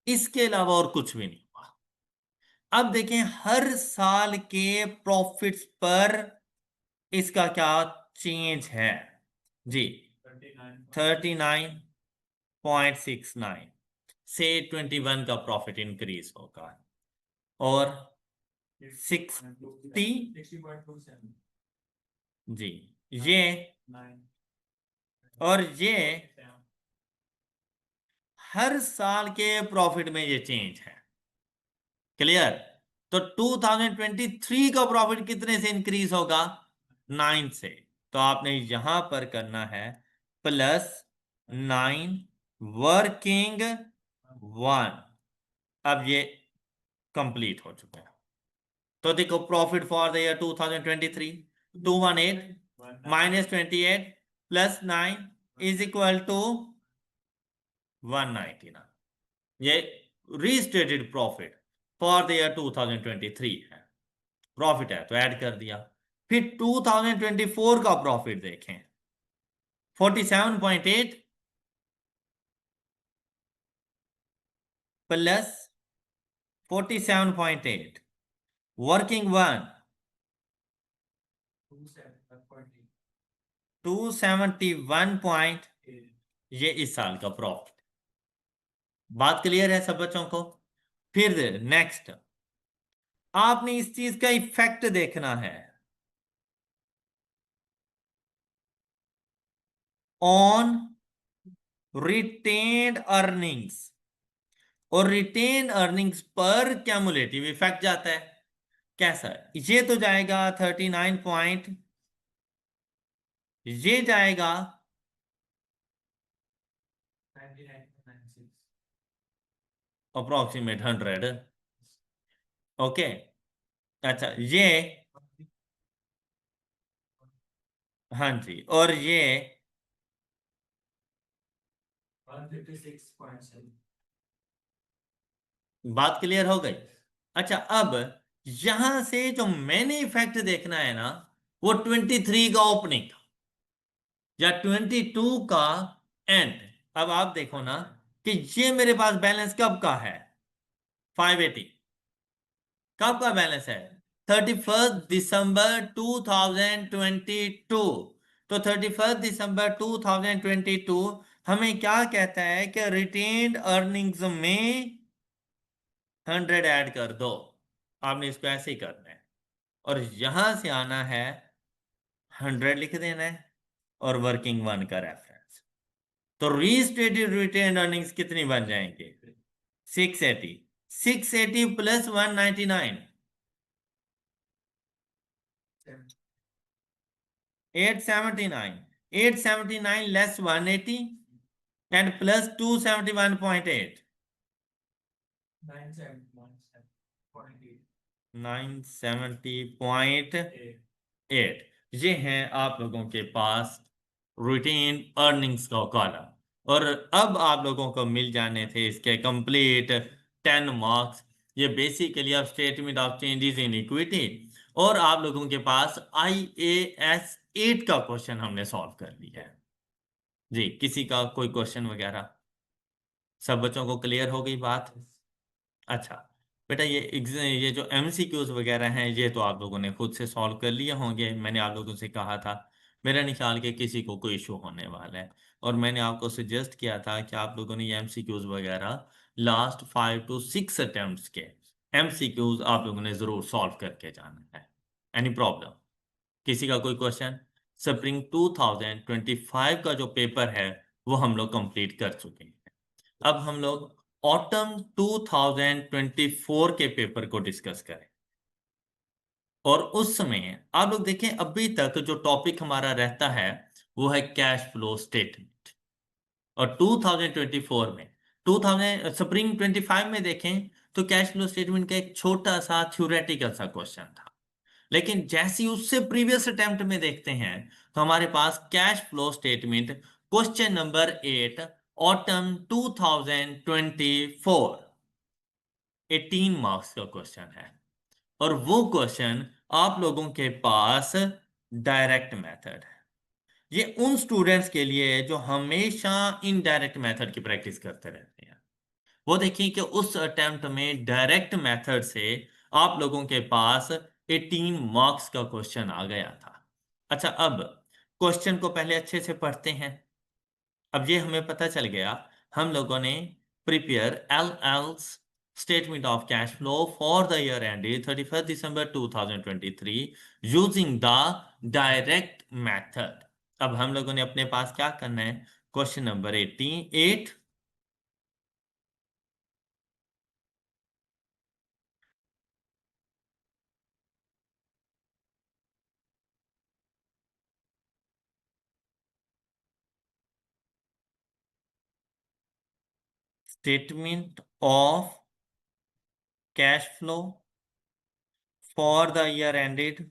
इसके अलावा और कुछ भी नहीं हुआ। अब देखें हर साल के प्रॉफिट्स पर इसका क्या चेंज है? जी, 39.69 से 21 का प्रॉफिट इंक्रीज होगा और 60, जी, ये और ये हर साल के प्रॉफिट में ये चेंज है। क्लियर? तो 2023 का प्रॉफिट कितने से इंक्रीज होगा? 9 से। तो आपने यहां पर करना है +9 वर्किंग 1। अब ये कंप्लीट हो चुका है। तो देखो profit for the year 2023 218 -28 +9 is equal to 199। ये restated profit for the year 2023 है। प्रॉफिट है तो ऐड कर दिया। फिर 2024 का प्रॉफिट देखें। 47.8 प्लस 47.8, वर्किंग वन 271 ये इस साल का प्रॉफिट। बात क्लियर है सब बच्चों को? फिर नेक्स्ट आपने इस चीज का इफेक्ट देखना है ऑन रिटेन्ड अर्निंग्स, और रिटेन अर्निंग्स पर क्यूमुलेटिव इफेक्ट जाता है। कैसा? ये तो जाएगा 39 पॉइंट, ये जाएगा 100। ओके, अच्छा ये, हाँ जी, और ये 156.7। बात क्लियर हो गई? अच्छा, अब यहां से जो मैंने इफेक्ट देखना है ना, वो 23 का ओपनिंग या 22 का एंड। अब आप देखो ना कि ये मेरे पास बैलेंस कब का है, 580 कब का बैलेंस है, 31 दिसंबर 2022। तो 31 दिसंबर 2022 हमें क्या कहता है कि रिटेन्ड अर्निंग्स में 100 ऐड कर दो। आपने इसको ऐसे ही करना है, और यहां से आना है 100 लिख देना है, और वर्किंग वन का रेफरेंस। तो रीस्टेटेड रिटेन अर्निंग्स कितनी बन जाएंगे, 680। 680 प्लस 199, 879। 879 less 180 and plus 271.8, 970.8। ये हैं आप लोगों के पास रिटेन अर्निंग्स का कॉलम, और अब आप लोगों को मिल जाने थे इसके कंप्लीट 10 मार्क्स। ये बेसिकली अब statement of changes in equity, और आप लोगों के पास IAS 8 का क्वेश्चन हमने सॉल्व कर लिया है जी। किसी का कोई क्वेश्चन वगैरह? सब बच्चों को क्लियर हो गई बात? अच्छा बेटा, ये जो MCQs वगैरह हैं ये तो आप लोगों ने खुद से सॉल्व कर लिए होंगे। मैंने आप लोगों से कहा था, मेरा नहीं ख्याल कि किसी को कोई इशू होने वाला है। और मैंने आपको सजेस्ट किया था कि आप लोगों ने ये MCQs वगैरह लास्ट 5 to 6 अटेम्प्ट्स के MCQs आप लोगों ने जरूर सॉल्व करके जाना है। Any problem? किसी का कोई क्वेश्चन? स्प्रिंग 2025 का जो पेपर है वो हम लोग कंप्लीट कर चुके हैं। अब हम लोग ऑटम 2024 के पेपर को डिस्कस करें। और उस समय आप लोग देखें, अभी तक जो टॉपिक हमारा रहता है वो है कैश फ्लो स्टेटमेंट। और 2024 में, 2000 स्प्रिंग 25 में देखें तो कैश फ्लो स्टेटमेंट का एक छोटा सा थ्योरेटिकल सा क्वेश्चन था। लेकिन जैसे ही उससे प्रीवियस अटेम्प्ट में देखते हैं तो हमारे पास cash flow statement question number 8 autumn 2024 18 marks का क्वेश्चन है। और वो क्वेश्चन आप लोगों के पास डायरेक्ट मेथड है। ये उन स्टूडेंट्स के लिए है जो हमेशा इनडायरेक्ट मेथड की प्रैक्टिस करते रहते हैं। वो देखिए कि उस अटेम्प्ट में डायरेक्ट मेथड से आप लोगों के पास 18 मार्क्स का क्वेश्चन आ गया था। अच्छा, अब क्वेश्चन को पहले अच्छे से पढ़ते हैं। अब ये हमें पता चल गया, हम लोगों ने prepare LL's statement of cash flow for the year ended 31 December 2023 using the direct method. अब हम लोगों ने अपने पास क्या करना है, question number 88 statement of cash flow for the year ended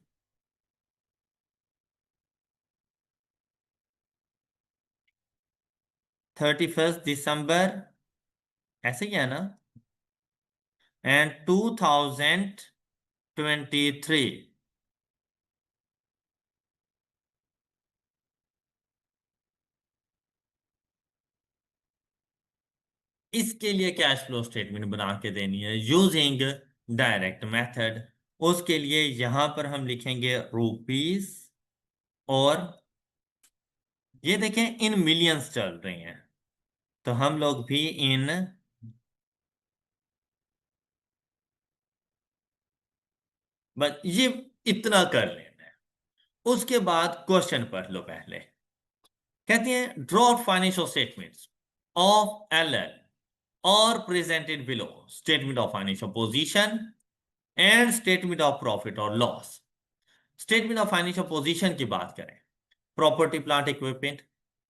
31 दिसंबर, ऐसे ही है ना, एंड 2023। इसके लिए कैश फ्लो स्टेटमेंट बना के देनी है यूजिंग डायरेक्ट मेथड। उसके लिए यहां पर हम लिखेंगे रुपीस, और ये देखें इन मिलियंस चल रही हैं, तो हम लोग भी इन बस ये इतना कर लेना है। उसके बाद क्वेश्चन पढ़ लो पहले। कहते हैं draw financial statements of L और presented below statement of financial position and statement of profit और loss. Statement of financial position की बात करें, प्रॉपर्टी प्लांट इक्विपमेंट,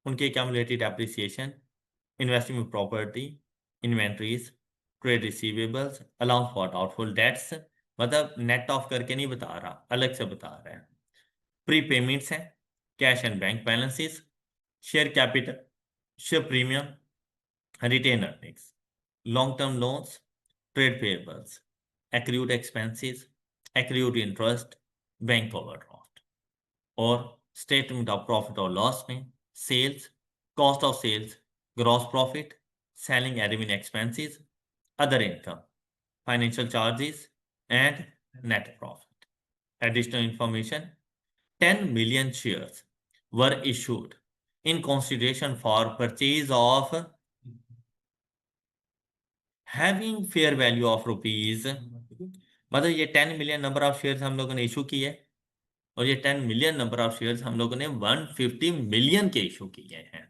उनके accumulated appreciation, investment property, inventories, trade receivables, allowance for doubtful debts, मतलब नेट ऑफ करके नहीं बता रहा, अलग से बता रहे हैं। प्रीपेमेंट्स हैं, cash and bank balances, share capital, share premium, retained earnings, long term loans, trade payables, accrued expenses, accrued interest, bank overdraft. और स्टेटमेंट ऑफ प्रॉफिट और लॉस में sales, cost of sales, gross profit, selling admin expenses, other income, financial charges and net profit. Additional information: 10 million shares were issued in consideration for purchase of having fair value of rupees, मतलब ये 10 मिलियन नंबर ऑफ शेयर्स हम लोगों ने इशू किए, और ये 10 मिलियन नंबर ऑफ शेयर्स हम लोगों ने 150 मिलियन के इशू किए हैं।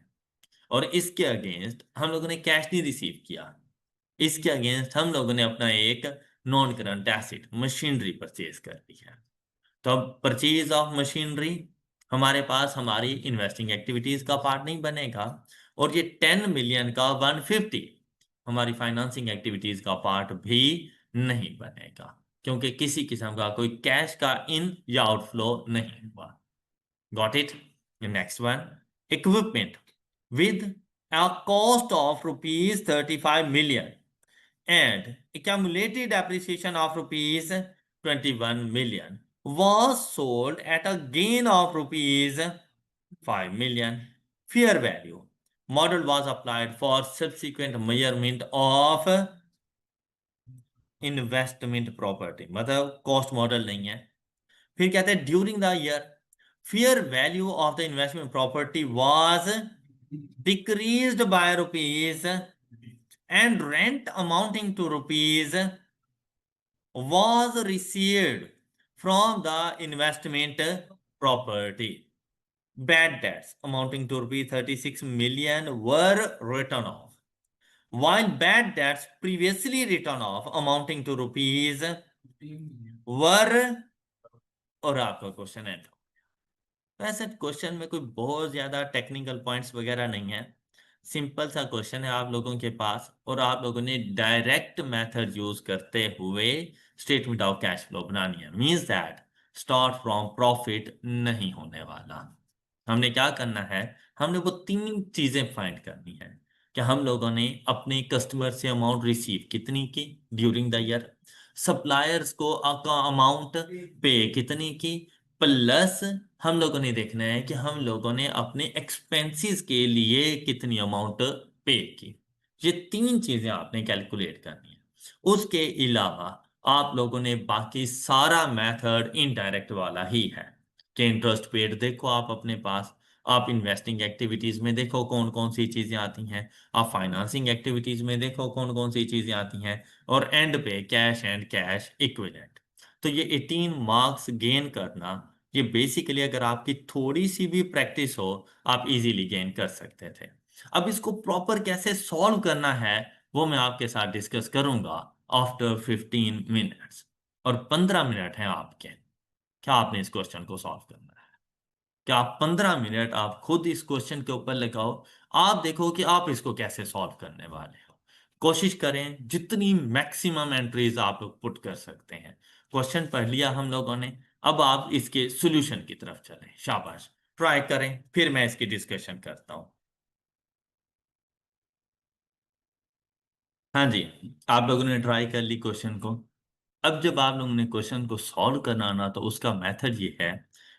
और इसके अगेंस्ट हम लोगों ने कैश नहीं रिसीव किया, इसके अगेंस्ट हम लोगों ने अपना एक non current asset machinery purchase कर ली है। तो अब परचेज ऑफ मशीनरी हमारे पास हमारी इन्वेस्टिंग एक्टिविटीज का पार्ट नहीं बनेगा, और ये 10 मिलियन का 150 हमारी फाइनेंसिंग एक्टिविटीज का पार्ट भी नहीं बनेगा, क्योंकि किसी किस्म का कोई कैश का इन या आउटफ्लो नहीं हुआ। Got it? Next one, equipment with a cost of rupees 35 million and accumulated appreciation of rupees 21 million was sold at a gain of rupees 5 million. Fair value model was applied for subsequent measurement of investment property, मतलब कॉस्ट मॉडल नहीं है। फिर कहते हैं during the year fair value of the investment property was decreased by rupees and rent amounting to rupees was received from the investment property. Bad debts amounting to rupees 36 million were written off, while bad debts previously written off amounting to rupees were, और आपका क्वेश्चन है। वैसे क्वेश्चन में कोई बहुत ज्यादा टेक्निकल पॉइंट्स वगैरह नहीं है, सिंपल सा क्वेश्चन है आप लोगों के पास, और आप लोगों ने डायरेक्ट मेथड यूज करते हुए स्टेटमेंट ऑफ कैश फ्लो बनानी है। Means that start from profit नहीं होने वाला। हमने क्या करना है, हमने वो तीन चीजें फाइंड करनी है कि हम लोगों ने अपने कस्टमर से अमाउंट रिसीव कितनी की ड्यूरिंग द ईयर, सप्लायर्स को का अमाउंट पे कितनी की, प्लस हम लोगों ने देखना है कि हम लोगों ने अपने एक्सपेंसेस के लिए कितनी अमाउंट पे की। ये तीन चीजें आपने कैलकुलेट करनी है। उसके अलावा आप लोगों ने बाकी सारा मेथड इनडायरेक्ट वाला ही है कि इंटरेस्ट पेड देखो आप अपने पास, आप इन्वेस्टिंग एक्टिविटीज में देखो कौन कौन सी चीजें आती हैं, आप फाइनेंसिंग एक्टिविटीज में देखो कौन कौन सी चीजें आती हैं, और एंड पे कैश एंड कैश इक्विवेलेंट। तो ये 18 मार्क्स गेन करना, ये बेसिकली अगर आपकी थोड़ी सी भी प्रैक्टिस हो आप इजीली गेन कर सकते थे। अब इसको प्रॉपर कैसे सॉल्व करना है वो मैं आपके साथ डिस्कस करूंगा आफ्टर 15 मिनट्स, और 15 मिनट हैं आपके। क्या आपने इस क्वेश्चन को सॉल्व करना है? क्या आप 15 मिनट आप खुद इस क्वेश्चन के ऊपर लगाओ, आप देखो कि आप इसको कैसे सॉल्व करने वाले हो। कोशिश करें जितनी मैक्सिमम एंट्रीज आप लोग पुट कर सकते हैं। क्वेश्चन पढ़ लिया हम लोगों ने, अब आप इसके सॉल्यूशन की तरफ चलें। शाबाश, ट्राई करें, फिर मैं इसकी डिस्कशन करता हूं। हाँ जी, आप लोगों ने ट्राई कर ली क्वेश्चन को। अब जब आप लोगों ने क्वेश्चन को सॉल्व करना आना, तो उसका मेथड ये है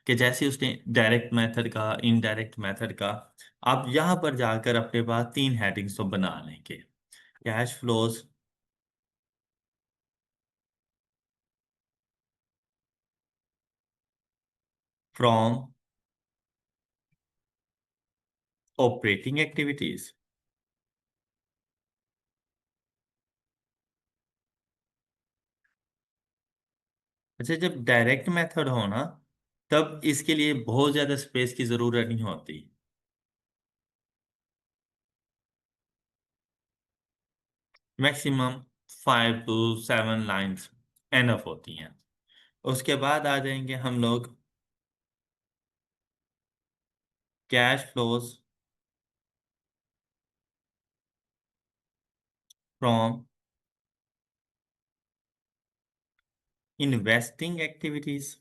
कि जैसे उसने डायरेक्ट मेथड का, इनडायरेक्ट मेथड का, आप यहां पर जाकर अपने पास तीन हेडिंग्स तो बना लेंगे। Cash flows from operating activities. अच्छा, जब डायरेक्ट मेथड हो ना, तब इसके लिए बहुत ज्यादा स्पेस की जरूरत नहीं होती। मैक्सिमम 5 to 7 लाइंस एनफ होती हैं। उसके बाद आ जाएंगे हम लोग cash flows from investing activities.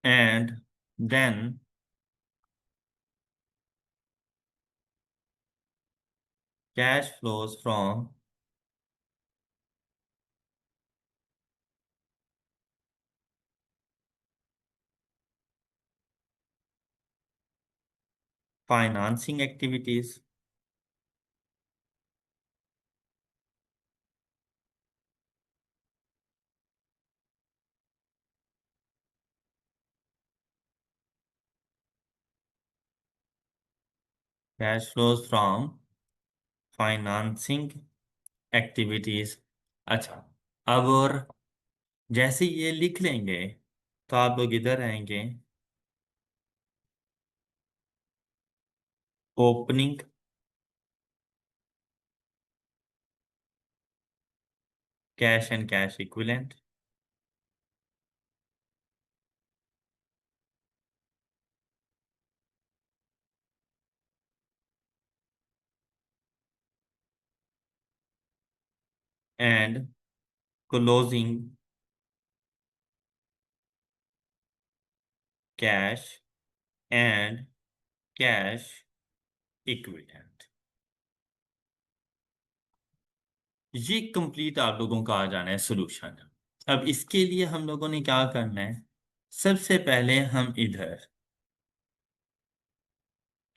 And then cash flows from financing activities. Cash flows from financing activities. अच्छा, अब और जैसे ये लिख लेंगे तो आप लोग इधर आएंगे, opening cash and cash equivalent, and closing cash and cash equivalent. ये कंप्लीट आप लोगों का आ जाना है सोल्यूशन। अब इसके लिए हम लोगों ने क्या करना है, सबसे पहले हम इधर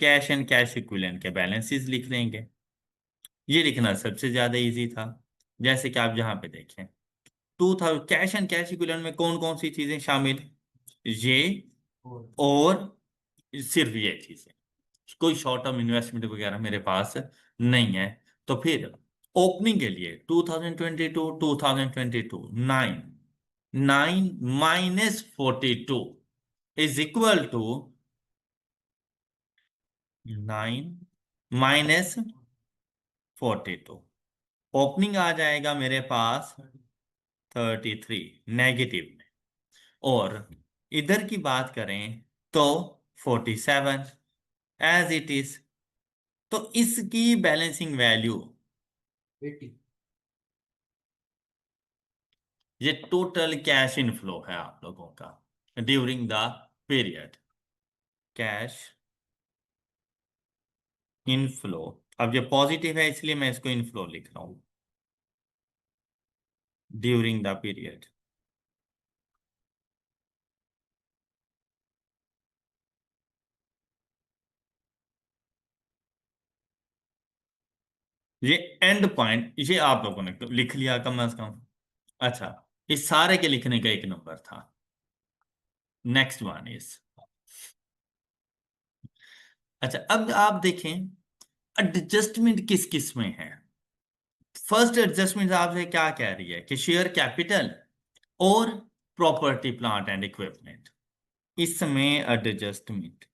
कैश एंड कैश इक्विवेलेंट के बैलेंसेस लिख लेंगे। ये लिखना सबसे ज्यादा इजी था। जैसे कि आप यहाँ पे देखें, 2000 कैश एंड कैश इक्विवेलेंट में कौन कौन सी चीजें शामिल, ये और सिर्फ ये चीजें, कोई शॉर्ट टर्म इन्वेस्टमेंट वगैरह मेरे पास नहीं है। तो फिर ओपनिंग के लिए 2022 2022 9 9 -42 इज इक्वल टू 9 -42। ओपनिंग आ जाएगा मेरे पास 33 नेगेटिव में, और इधर की बात करें तो 47 एज इट इज। तो इसकी बैलेंसिंग वैल्यू, ये टोटल कैश इनफ्लो है आप लोगों का during the period. Cash inflow, अब ये पॉजिटिव है इसलिए मैं इसको इनफ्लो लिख रहा हूं, ड्यूरिंग द पीरियड। ये एंड पॉइंट ये आप लोगों ने लिख लिया कम से कम। अच्छा, इस सारे के लिखने का एक नंबर था। नेक्स्ट वन इज, अच्छा अब आप देखें एडजस्टमेंट किस किस में है। फर्स्ट एडजस्टमेंट आपसे क्या कह रही है कि शेयर कैपिटल और प्रॉपर्टी प्लांट एंड इक्विपमेंट, इसमें एडजस्टमेंट,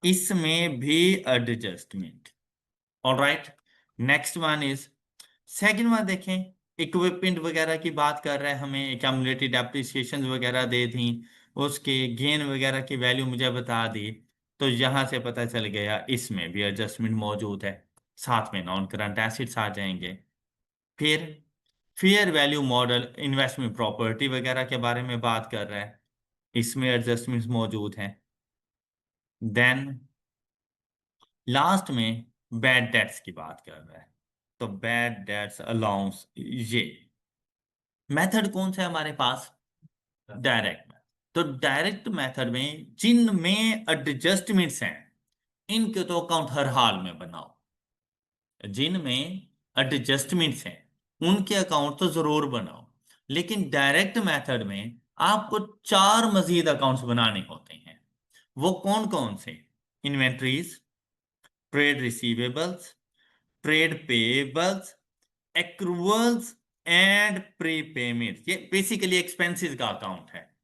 इसमें भी adjustment. Alright, next one is, second one देखें, इक्विपमेंट वगैरह की बात कर रहे हैं, हमें एक्यूमुलेटेड डेप्रिसिएशन वगैरह दे दी, उसके गेन वगैरह की वैल्यू मुझे बता दी। तो यहां से पता चल गया इसमें भी एडजस्टमेंट मौजूद है। साथ में नॉन करंट एसिड्स आ जाएंगे। फिर fair value model investment property वगैरह के बारे में बात कर रहा है, इसमें एडजस्टमेंट्स मौजूद हैं। देन लास्ट में बैड डेट्स की बात कर रहा है, तो बैड डेट्स अलाउंस ये। मेथड कौन सा है हमारे पास? डायरेक्ट। तो डायरेक्ट मेथड में जिनमें एडजस्टमेंट्स हैं, इनके तो अकाउंट हर हाल में बनाओ। जिनमें एडजस्टमेंट्स हैं उनके अकाउंट तो जरूर बनाओ। लेकिन डायरेक्ट मेथड में आपको चार मजीद अकाउंट्स बनाने होते हैं। वो कौन कौन से? Inventories, trade receivables, trade payables, accruals and prepayment. ये बेसिकली एक्सपेंसेस का अकाउंट है।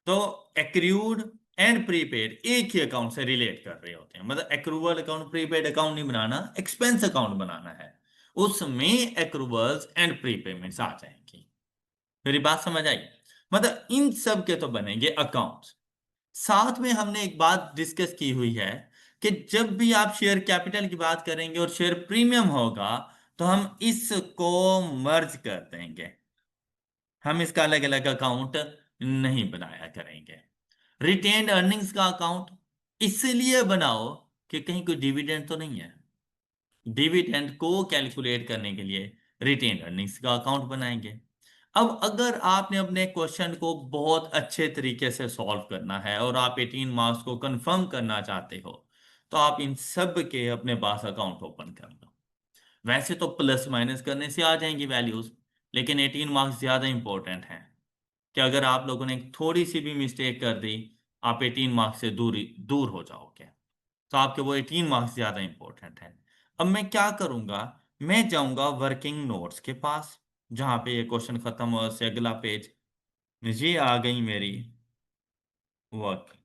तो एक्रूड एंड प्रीपेड एक ही अकाउंट से रिलेट कर रहे होते हैं। मतलब एक्रूवल अकाउंट, प्रीपेड अकाउंट नहीं बनाना, एक्सपेंस अकाउंट बनाना है। उसमें एक्रूवल्स एंड प्रीपेमेंट्स आ जाएंगी। मेरी बात समझ आई? मतलब इन सब के तो बनेंगे अकाउंट्स। साथ में हमने एक बात डिस्कस की हुई है कि जब भी आप शेयर कैपिटल की बात करेंगे और शेयर प्रीमियम होगा, तो हम इसको मर्ज कर देंगे। हम इसका अलग अलग अकाउंट नहीं बनाया करेंगे। रिटेन्ड अर्निंग्स का अकाउंट इसलिए बनाओ कि कहीं कोई डिविडेंड तो नहीं है। डिविडेंड को कैलकुलेट करने के लिए रिटेन्ड अर्निंग्स का अकाउंट बनाएंगे। अब अगर आपने अपने क्वेश्चन को बहुत अच्छे तरीके से सॉल्व करना है और आप 18 मार्क्स को कंफर्म करना चाहते हो, तो आप इन सब के अपने पास अकाउंट ओपन कर लो। वैसे तो प्लस माइनस करने से आ जाएंगी वैल्यूज, लेकिन 18 मार्क्स ज्यादा इंपॉर्टेंट हैं। कि अगर आप लोगों ने थोड़ी सी भी मिस्टेक कर दी, आप 18 मार्क्स से दूर दूर हो जाओगे। तो आपके वो 18 मार्क्स ज्यादा इंपॉर्टेंट है। अब मैं क्या करूंगा, मैं जाऊंगा वर्किंग नोट्स के पास, जहां पे ये क्वेश्चन खत्म हुआ से अगला पेज। ये आ गई मेरी वर्क।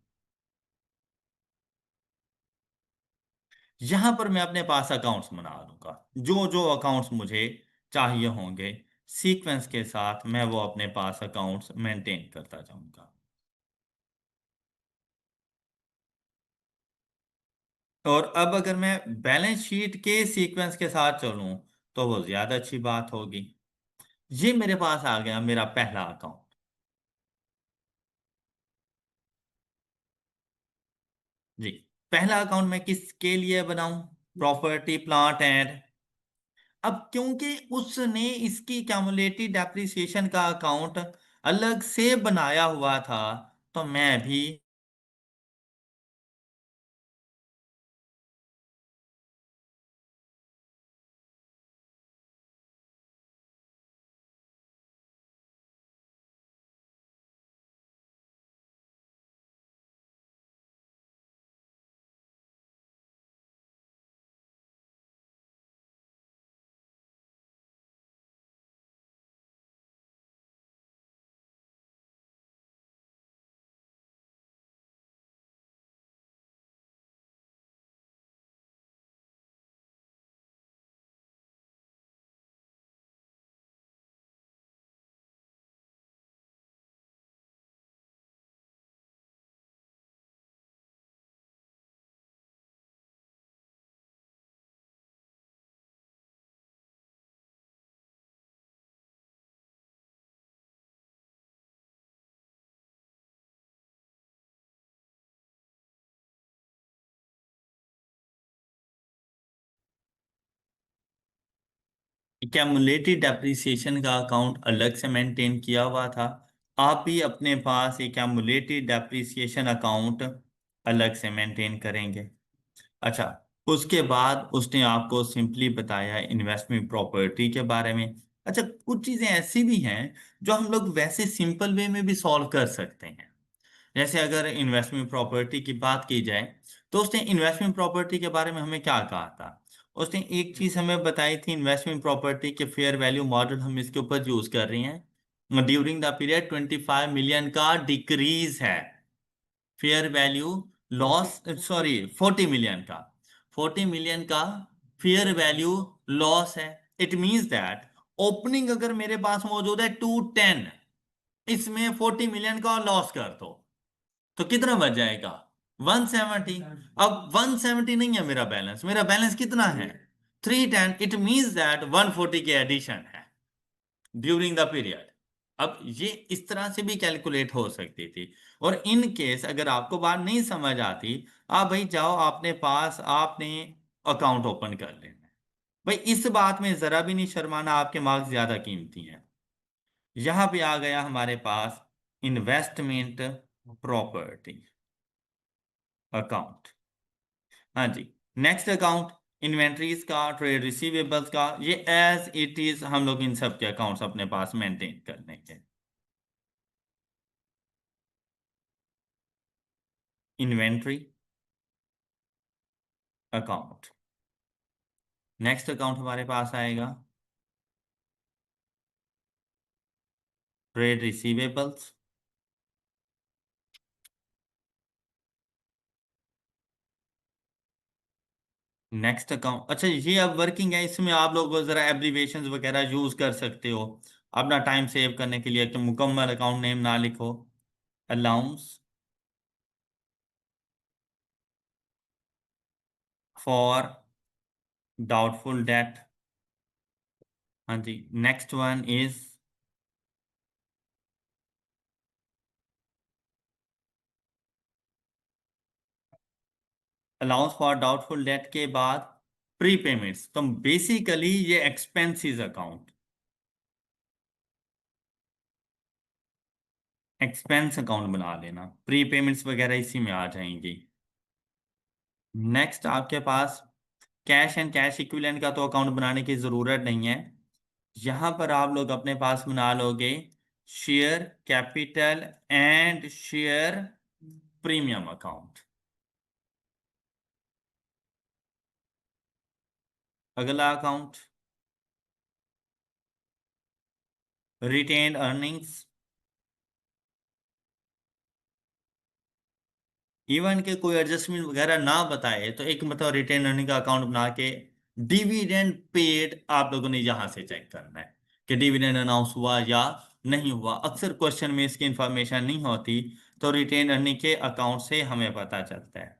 यहां पर मैं अपने पास अकाउंट्स बना लूंगा, जो जो अकाउंट्स मुझे चाहिए होंगे, सीक्वेंस के साथ मैं वो अपने पास अकाउंट्स मेंटेन करता जाऊंगा। और अब अगर मैं बैलेंस शीट के सीक्वेंस के साथ चलूं, तो वो ज्यादा अच्छी बात होगी। ये मेरे पास आ गया मेरा पहला अकाउंट। जी। पहला अकाउंट मैं किसके लिए बनाऊं? Property plant and. अब क्योंकि उसने इसकी क्यूमुलेटिव डेप्रिसिएशन का अकाउंट अलग से बनाया हुआ था, तो मैं भी क्यूमुलेटिव डेप्रिसिएशन का अकाउंट अलग से मेंटेन किया हुआ था। आप भी अपने पास एक क्यूमुलेटिव डेप्रिसिएशन अकाउंट अलग से मेंटेन करेंगे। अच्छा। उसके बाद उसने आपको सिंपली बताया इन्वेस्टमेंट प्रॉपर्टी के बारे में। अच्छा, कुछ चीजें ऐसी भी हैं जो हम लोग वैसे सिंपल वे में भी सॉल्व कर सकते हैं। जैसे अगर इन्वेस्टमेंट प्रॉपर्टी की बात की जाए, तो उसने इन्वेस्टमेंट प्रॉपर्टी के बारे में हमें क्या कहा था? उसने एक चीज हमें बताई थी, इन्वेस्टमेंट प्रॉपर्टी के फेयर वैल्यू मॉडल हम इसके ऊपर यूज कर रहे हैं। ड्यूरिंग द पीरियड 25 मिलियन का डिक्रीज है। Fair value loss, sorry, 40 million का, 40 मिलियन का फेयर वैल्यू लॉस है। इट मींस दैट ओपनिंग अगर मेरे पास मौजूद है 210, इसमें 40 मिलियन का लॉस कर दो, तो कितना बच जाएगा? 170। अब 170 नहीं है मेरा बैलेंस, मेरा बैलेंस कितना है? 310। इट मींस दैट 140 के एडिशन है ड्यूरिंग द पीरियड। अब ये इस तरह से भी कैलकुलेट हो सकती थी। और इन केस अगर आपको बात नहीं समझ आती, आप भाई जाओ अपने पास, आपने अकाउंट ओपन कर लेना है। भाई इस बात में जरा भी नहीं शर्माना, आपके मार्क्स ज्यादा कीमती हैं। यहां पे आ गया हमारे पास इन्वेस्टमेंट प्रॉपर्टी अकाउंट। हाँ जी। नेक्स्ट अकाउंट इन्वेंट्रीज का, ट्रेड रिसीवेबल्स का, ये एज इट इज हम लोग इन सब के अकाउंट्स अपने पास मेंटेन करने के। Inventory account. नेक्स्ट अकाउंट हमारे पास आएगा ट्रेड रिसीवेबल्स। नेक्स्ट अकाउंट, अच्छा ये अब वर्किंग है, इसमें आप लोग जरा एब्रीविएशंस वगैरह यूज कर सकते हो अपना टाइम सेव करने के लिए, कि मुकम्मल अकाउंट नेम ना लिखो। Allowance for doubtful debt. हाँ जी। Next one is allowance for doubtful debt के बाद प्री पेमेंट्स, तो बेसिकली ये एक्सपेंसेस अकाउंट, एक्सपेंस अकाउंट बना लेना, प्री पेमेंट्स वगैरह इसी में आ जाएंगी। नेक्स्ट आपके पास कैश एंड कैश इक्विवेलेंट का तो अकाउंट बनाने की जरूरत नहीं है। यहां पर आप लोग अपने पास बना लोगे share capital and share premium account. अगला अकाउंट रिटेन्ड अर्निंग्स। इवन के कोई एडजस्टमेंट वगैरह ना बताए तो एक मतलब रिटेन अर्निंग का अकाउंट बना के डिविडेंड पेड आप लोगों ने यहां से चेक करना है कि डिविडेंड अनाउंस हुआ या नहीं हुआ। अक्सर क्वेश्चन में इसकी इंफॉर्मेशन नहीं होती, तो रिटेन अर्निंग के अकाउंट से हमें पता चलता है।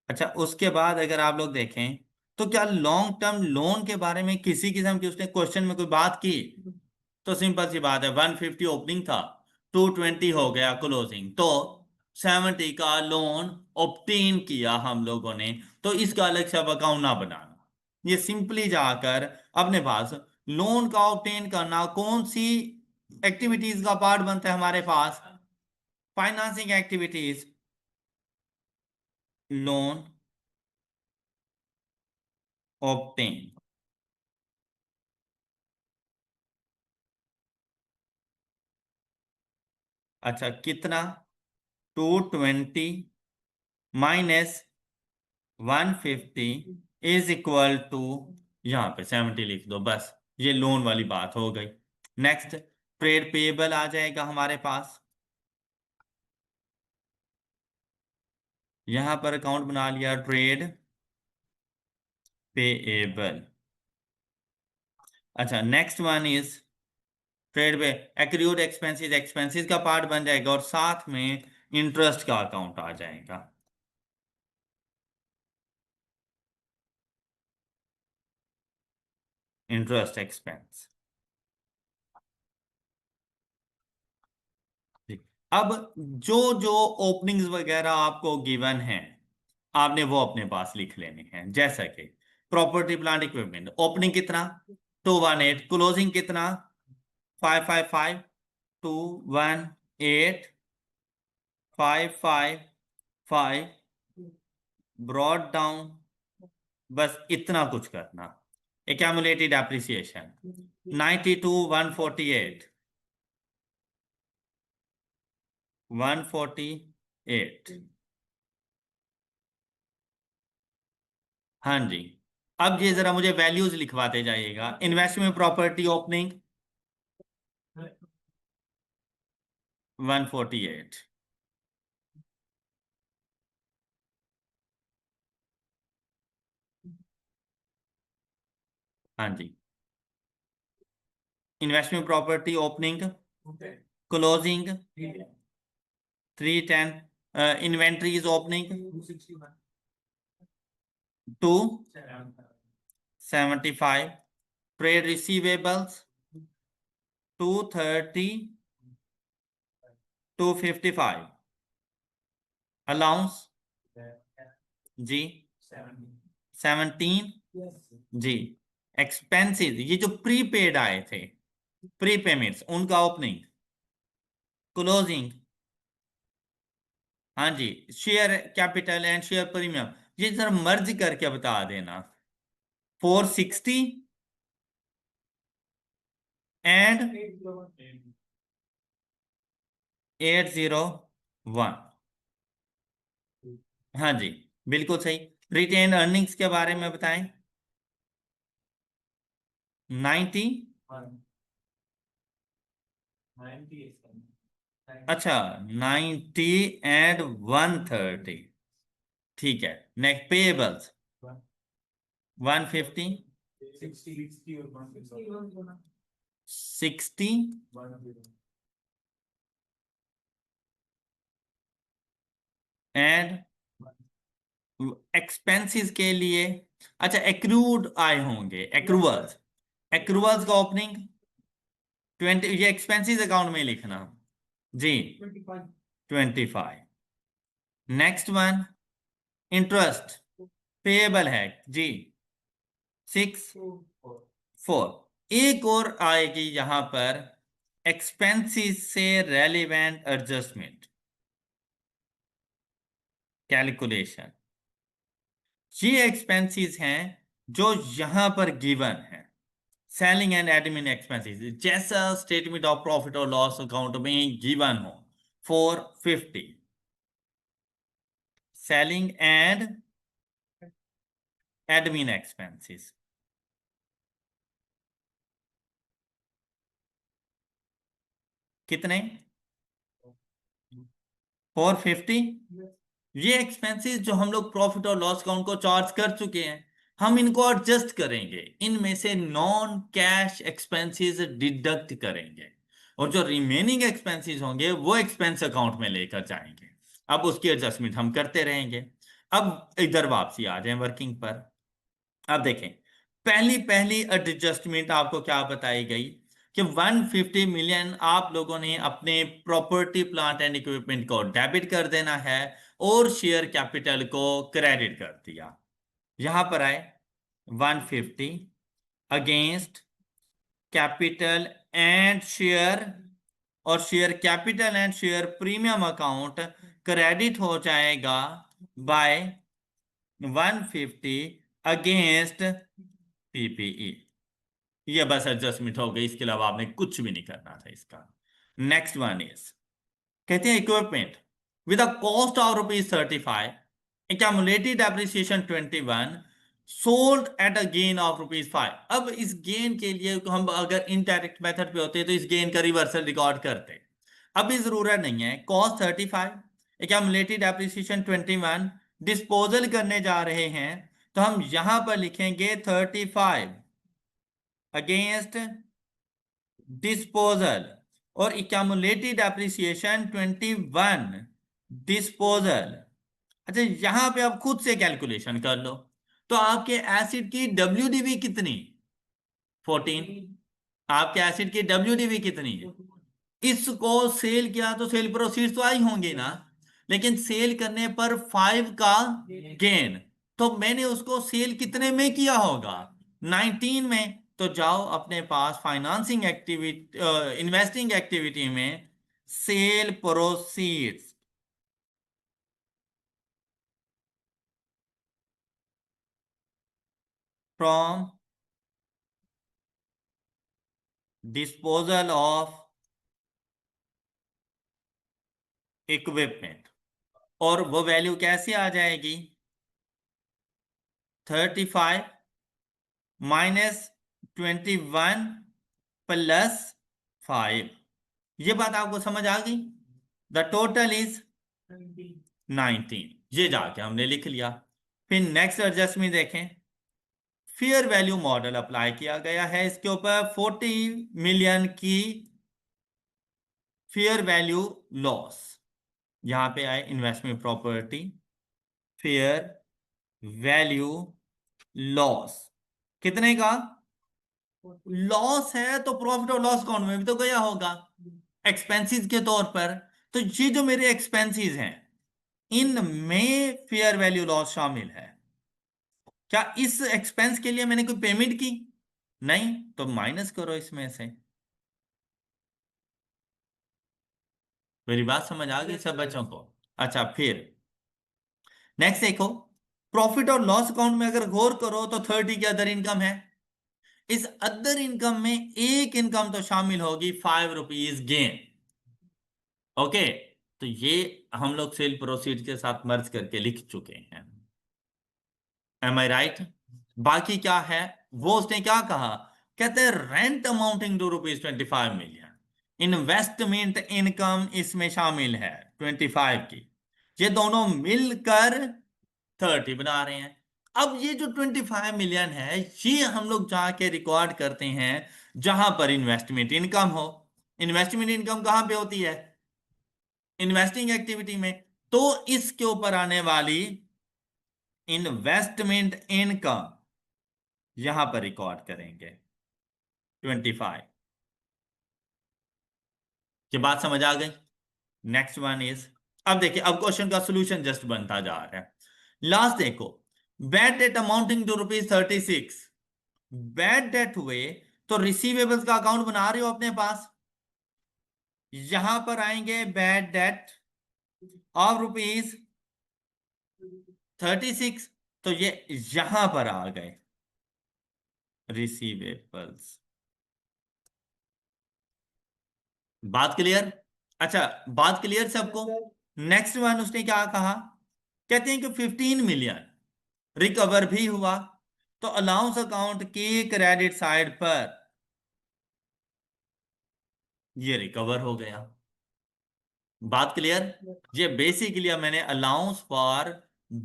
अच्छा, उसके बाद अगर आप लोग देखें तो क्या लॉन्ग टर्म लोन के बारे में किसी किस्म की उसने क्वेश्चन में कोई बात की? तो सिंपल सी बात है, 150 ओपनिंग था, 220 हो गया क्लोजिंग, तो 70 का लोन ऑब्टेन किया हम लोगों ने। तो इसका अलग से अब अकाउंट ना बनाना, ये सिंपली जाकर अपने पास लोन का ऑब्टेन करना कौन सी एक्टिविटीज का पार्ट बनता है हमारे पास? Financing activities, loan obtain. अच्छा कितना? 220 माइनस 150 इज इक्वल टू, यहां पे 70 लिख दो बस। ये लोन वाली बात हो गई। नेक्स्ट ट्रेड पेएबल आ जाएगा हमारे पास। यहां पर अकाउंट बना लिया ट्रेड पेएबल। अच्छा नेक्स्ट वन इज ट्रेड पे एक्रूड एक्सपेंसेस, एक्सपेंसेस का पार्ट बन जाएगा और साथ में इंटरेस्ट का अकाउंट आ जाएगा। Interest expense. अब जो जो ओपनिंग्स वगैरह आपको गिवन है, आपने वो अपने पास लिख लेने हैं। जैसा कि प्रॉपर्टी प्लांट इक्विपमेंट ओपनिंग कितना? 218। क्लोजिंग कितना? 555। 218 555 ब्रॉड डाउन, बस इतना कुछ करना। Accumulated appreciation 92 148 148। हाँ जी। अब ये जरा मुझे वैल्यूज लिखवाते जाइएगा। Investment property opening 148। हाँ जी। Investment property opening, closing 310। Inventories opening 275। Trade receivables 230 255। Allowance जी 17 जी। एक्सपेंसेस ये जो प्रीपेड आए थे प्री पेमेंट्स, उनका ओपनिंग, क्लोजिंग, हाँ जी, share capital and share premium, ये जरा मर्ज करके बता देना। 460 एंड 801। हाँ जी, बिल्कुल सही। रिटेन अर्निंग्स के बारे में बताएं। 90, अच्छा, 90 एंड 130, ठीक है। नेक्स्ट पेएबल्स 150, 60 एंड एक्सपेंसेस के लिए, अच्छा एक्रूड आए होंगे, एक्रूअल्स, एक्रूअल्स का ओपनिंग 20, ये एक्सपेंसेस अकाउंट में लिखना जी, 25। नेक्स्ट वन, इंटरेस्ट पेएबल है जी, 64। एक और आएगी यहां पर, एक्सपेंसेस से रेलिवेंट एडजस्टमेंट कैलकुलेशन, ये एक्सपेंसेस हैं जो यहां पर गिवन है। सेलिंग एंड एडमिन एक्सपेंसेस जैसा स्टेटमेंट ऑफ प्रॉफिट और लॉस अकाउंट में गिवन हो, 450। सेलिंग एंड एडमिन एक्सपेंसेस कितने, 450। ये एक्सपेंसेस जो हम लोग प्रॉफिट और लॉस अकाउंट को चार्ज कर चुके हैं, हम इनको एडजस्ट करेंगे, इनमें से नॉन कैश एक्सपेंसेस डिडक्ट करेंगे, और जो रिमेनिंग एक्सपेंसेस होंगे वो एक्सपेंस अकाउंट में लेकर जाएंगे। अब उसकी एडजस्टमेंट हम करते रहेंगे। अब इधर वापसी आ जाए वर्किंग पर। अब देखें, पहली पहली एडजस्टमेंट आपको क्या बताई गई कि 150 मिलियन आप लोगों ने अपने प्रॉपर्टी प्लांट एंड इक्विपमेंट को डेबिट कर देना है, और शेयर कैपिटल को क्रेडिट कर दिया। यहां पर आए 150 अगेंस्ट कैपिटल एंड शेयर, और share capital and share premium account credit हो जाएगा बाय 150 अगेंस्ट पीपीई। ये बस एडजस्टमेंट हो गई, इसके अलावा आपने कुछ भी नहीं करना था इसका। नेक्स्ट वन इज, कहते हैं equipment with a cost of ₹35, accumulated depreciation 21, sold at a gain of ₹5। अब इस गेन के लिए हम अगर इनडायरेक्ट मेथड पे होते तो इस गेन का रिवर्सल रिकॉर्ड करते। अभी जरूरत नहीं है, कॉस्ट 35, accumulated depreciation 21, डिस्पोजल करने जा रहे हैं, तो हम यहां पर लिखेंगे 35 अगेंस्ट डिस्पोजल, और इक्यामुलेटेड एप्रिसिएशन 21 डिस्पोजल। अच्छा, यहां पे आप खुद से कैलकुलेशन कर लो, तो आपके एसिड की डब्ल्यूडीवी कितनी, 14। आपके एसिड की डब्ल्यूडीवी कितनी है, इसको सेल किया तो सेल प्रोसीड्स तो आई होंगे ना, लेकिन सेल करने पर 5 का गेन, तो मैंने उसको सेल कितने में किया होगा, 19 में। तो जाओ अपने पास फाइनेंसिंग एक्टिविटी, इन्वेस्टिंग एक्टिविटी में sale proceeds from disposal of equipment, और वो वैल्यू कैसे आ जाएगी, 35 -21 +5। ये बात आपको समझ आ गई। द टोटल इज 19, ये जाके हमने लिख लिया। फिर नेक्स्ट एडजस्टमेंट देखें, फेयर वैल्यू मॉडल अप्लाई किया गया है इसके ऊपर, 40 मिलियन की फेयर वैल्यू लॉस। यहां पे आए investment property, fair value loss, कितने का लॉस है, तो प्रॉफिट और लॉस अकाउंट में भी तो गया होगा एक्सपेंसेस के तौर पर। तो ये जो मेरे एक्सपेंसेस हैं, इनमें फेयर वैल्यू लॉस शामिल है। क्या इस एक्सपेंस के लिए मैंने कोई पेमेंट की, नहीं, तो माइनस करो इसमें से। मेरी बात समझ आ गई सब बच्चों को? अच्छा, फिर नेक्स्ट देखो, प्रॉफिट और लॉस अकाउंट में अगर गौर करो तो 30 की अदर इनकम है। इस अदर इनकम में एक इनकम तो शामिल होगी, 5 रुपीज गेन। ओके, तो ये हम लोग सेल प्रोसीड के साथ मर्ज करके लिख चुके हैं। Am I right? बाकी क्या है, वो उसने क्या कहा, कहते हैं rent amounting to ₹25 million, investment income इसमें शामिल है 25 की, ये दोनों मिलकर 30 बना रहे हैं। अब ये जो 25 मिलियन है, ये हम लोग जाके रिकॉर्ड करते हैं जहां पर इन्वेस्टमेंट इनकम हो। इन्वेस्टमेंट इनकम कहां पे होती है? इन्वेस्टिंग एक्टिविटी में। तो इसके ऊपर आने वाली इन्वेस्टमेंट इनकम यहां पर रिकॉर्ड करेंगे 25। ये बात समझ आ गई? नेक्स्ट वन इज, अब देखिए, अब क्वेश्चन का सोल्यूशन जस्ट बनता जा रहा है। लास्ट देखो, bad debt amounting to ₹36। Bad debt हुए तो रिसीवेबल्स का अकाउंट बना रहे हो अपने पास, यहां पर आएंगे बैड डेट ऑफ ₹36, तो ये यहां पर आ गए रिसीवेबल्स। बात क्लियर? अच्छा, बात क्लियर सबको? नेक्स्ट वन उसने क्या कहा, कहते हैं कि 15 मिलियन रिकवर भी हुआ, तो अलाउंस अकाउंट की क्रेडिट साइड पर ये रिकवर हो गया। बात क्लियर? ये बेसिकली मैंने allowance for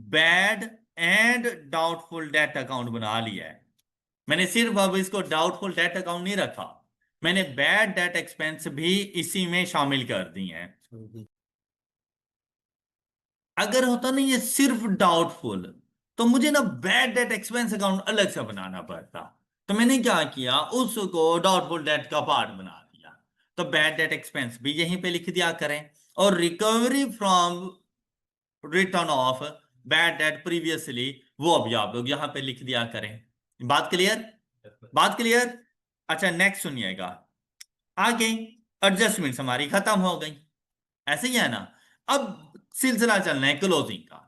bad and doubtful debt account बना लिया है। मैंने सिर्फ अब इसको डाउटफुल डेट अकाउंट नहीं रखा, मैंने बैड डेट एक्सपेंस भी इसी में शामिल कर दी हैं। अगर होता नहीं ये सिर्फ डाउटफुल, तो मुझे ना बैड डेट एक्सपेंस अकाउंट अलग से बनाना पड़ता। तो मैंने क्या किया, उसको डाउटफुल डेट का पार्ट बना दिया। तो बैड डेट एक्सपेंस भी यहीं पे लिख दिया करें, और recovery from return of bad debt previously वो अभी आप लोग यहां पे लिख दिया करें। बात क्लियर? बात क्लियर? अच्छा, नेक्स्ट सुनिएगा। आगे एडजस्टमेंट्स हमारी खत्म हो गई, ऐसे ही है ना? अब सिलसिला चलना है क्लोजिंग का।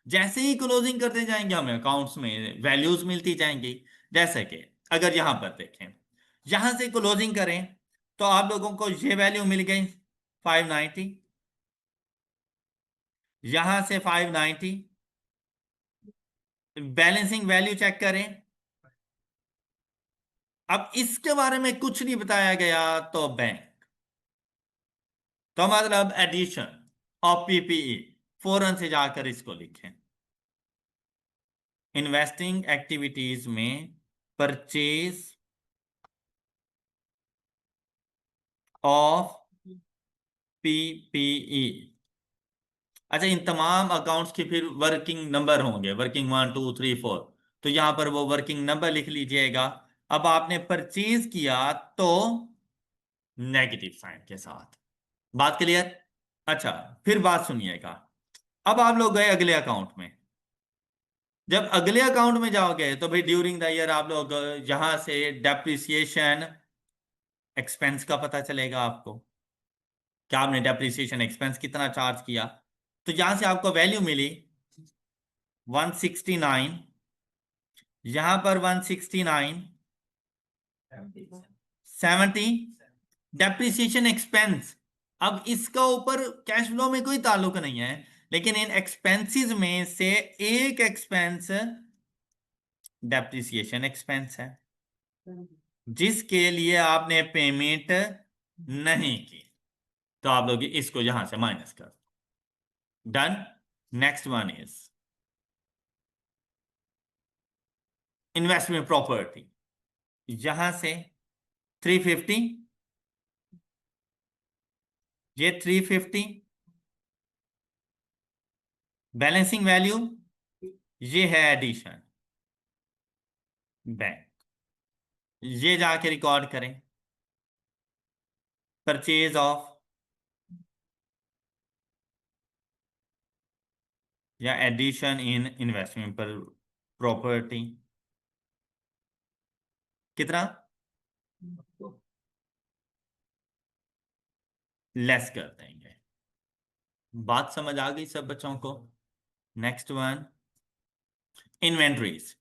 जैसे ही क्लोजिंग करते जाएंगे हमें अकाउंट्स में वैल्यूज मिलती जाएंगी। जैसे कि अगर यहां पर देखें, यहां से क्लोजिंग करें तो आप लोगों को ये वैल्यू मिल गई 590, यहां से 590, बैलेंसिंग वैल्यू चेक करें। अब इसके बारे में कुछ नहीं बताया गया तो बैंक, तो मतलब एडिशन ऑफ पीपीई, फौरन से जाकर इसको लिखें। इन्वेस्टिंग एक्टिविटीज में परचेज ऑफ पीपीई। अच्छा, इन तमाम अकाउंट्स की फिर वर्किंग नंबर होंगे, वर्किंग 1 2 3 4, तो यहां पर वो वर्किंग नंबर लिख लीजिएगा। अब आपने परचेज किया तो नेगेटिव साइन के साथ। बात क्लियर? अच्छा, फिर बात सुनिएगा। अब आप लोग गए अगले अकाउंट में। जब अगले अकाउंट में जाओगे तो भाई ड्यूरिंग द ईयर आप लोग यहां से डेप्रिसिएशन एक्सपेंस का पता चलेगा आपको, क्या आपने डेप्रिसिएशन एक्सपेंस कितना चार्ज किया। तो यहां से आपको वैल्यू मिली 169, यहां पर 169, 70 डेप्रिसिएशन एक्सपेंस। अब इसका ऊपर कैश फ्लो में कोई ताल्लुक नहीं है, लेकिन इन एक्सपेंसेस में से एक एक्सपेंस डेप्रिसिएशन एक्सपेंस है, जिसके लिए आपने पेमेंट नहीं की। तो आप लोग इसको यहां से माइनस कर, done. Next one is investment property, यहां से 350, ये 350, बैलेंसिंग वैल्यू ये है एडिशन बैंक, ये जाके रिकॉर्ड करें। परचेज ऑफ या एडिशन इन इन्वेस्टमेंट पर प्रॉपर्टी कितना लेस कर देंगे। बात समझ आ गई सब बच्चों को? Next one, inventories.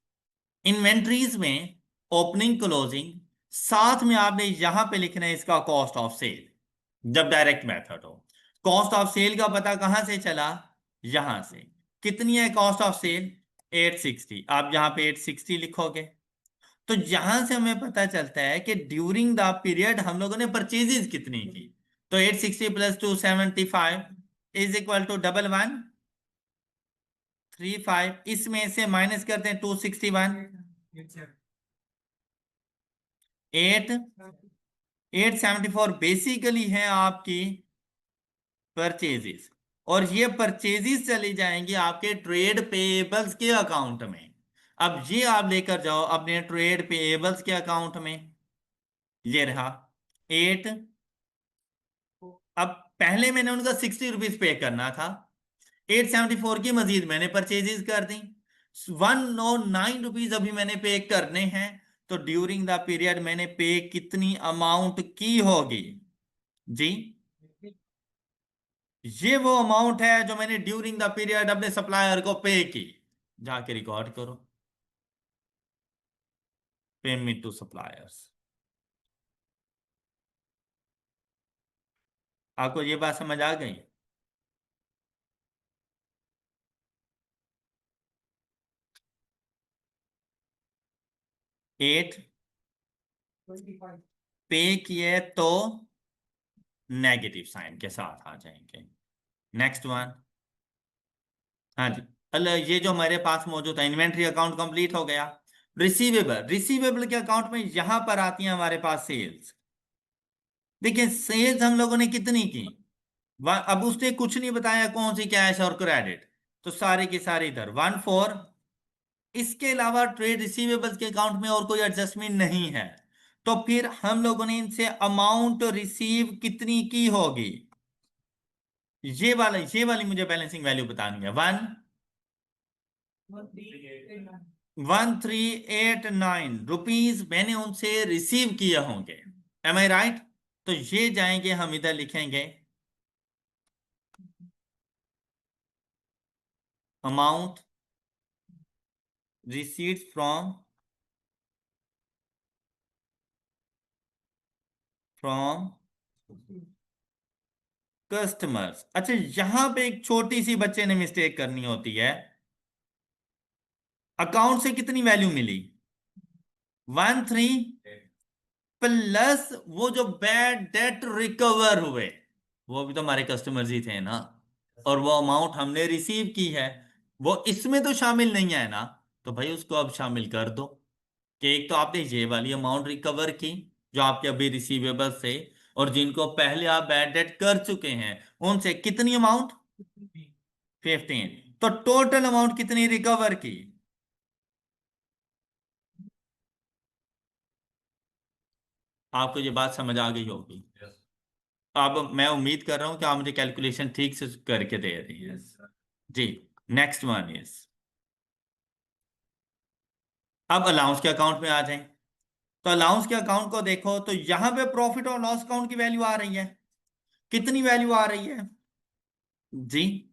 इन्वेंट्रीज में ओपनिंग क्लोजिंग, साथ में आपने यहां पे लिखना है इसका कॉस्ट ऑफ सेल, जब डायरेक्ट मेथड हो। कॉस्ट ऑफ सेल का पता कहां से चला? यहां से। कितनी है कॉस्ट ऑफ सेल? 860। आप यहां पे 860 लिखोगे तो यहां से हमें पता चलता है कि ड्यूरिंग द पीरियड हम लोगों ने परचेजेस कितनी की। तो 860 प्लस 275 इज इक्वल टू 1135। इसमें से माइनस करते हैं 261, 874 बेसिकली है आपकी परचेजेस। और ये परचेजेस चली जाएंगी आपके ट्रेड पेएबल्स के अकाउंट में। अब ये आप लेकर जाओ अपने ट्रेड पेएबल्स के अकाउंट में। ये रहा 8। अब पहले मैंने उनका 60 रुपीज पे करना था, 874 की मजीद मैंने परचेजेस कर दी, 109 रुपीज अभी मैंने पे करने हैं। तो ड्यूरिंग द पीरियड मैंने पे कितनी अमाउंट की होगी जी? ये वो अमाउंट है जो मैंने ड्यूरिंग द पीरियड अपने सप्लायर को पे की। जाके रिकॉर्ड करो, पेमेंट टू सप्लायर्स। आपको ये बात समझ आ गई? 8 पे किए तो नेगेटिव साइन के साथ आ जाएंगे। Next one. हाँ जी। अल्लाह, ये जो हमारे पास मौजूद है इन्वेंट्री अकाउंट कंप्लीट हो गया। रिसीवेबल, रिसीवेबल के अकाउंट में यहां पर आती है हमारे पास सेल्स। देखिए सेल्स हम लोगों ने कितनी की, अब उसने कुछ नहीं बताया कौन सी कैश और क्रेडिट, तो सारे के सारे इधर 14। इसके अलावा ट्रेड रिसीवेबल्स के अकाउंट में और कोई एडजस्टमेंट नहीं है। तो फिर हम लोगों ने इनसे अमाउंट रिसीव कितनी की होगी, ये वाली मुझे बैलेंसिंग वैल्यू बतानी है। 1389 रुपीज मैंने उनसे रिसीव किए होंगे। M I right? तो ये जाएंगे, हम इधर लिखेंगे अमाउंट रिसीव्ड फ्रॉम कस्टमर्स। अच्छा, यहां पे एक छोटी सी बच्चे ने मिस्टेक करनी होती है। अकाउंट से कितनी वैल्यू मिली? 13 प्लस वो जो बैड डेट रिकवर हुए, वो भी तो हमारे कस्टमर्स ही थे ना। और वो अमाउंट हमने रिसीव की है, वो इसमें तो शामिल नहीं है ना। तो भाई उसको अब शामिल कर दो कि एक तो आपने ये वाली अमाउंट रिकवर की जो आपके अभी रिसीवेबल से, और जिनको पहले आप बैड डेट कर चुके हैं उनसे कितनी अमाउंट? 15। तो टोटल अमाउंट कितनी रिकवर की? आपको ये बात समझ आ गई होगी। अब मैं उम्मीद कर रहा हूं कि आप मुझे कैलकुलेशन ठीक से करके दे रही हैं जी। नेक्स्ट वन इज, अब अलाउंस के अकाउंट में आ जाएं। तो अलाउंस के अकाउंट को देखो तो यहां पे प्रॉफिट और लॉस अकाउंट की वैल्यू आ रही है। कितनी वैल्यू आ रही है जी?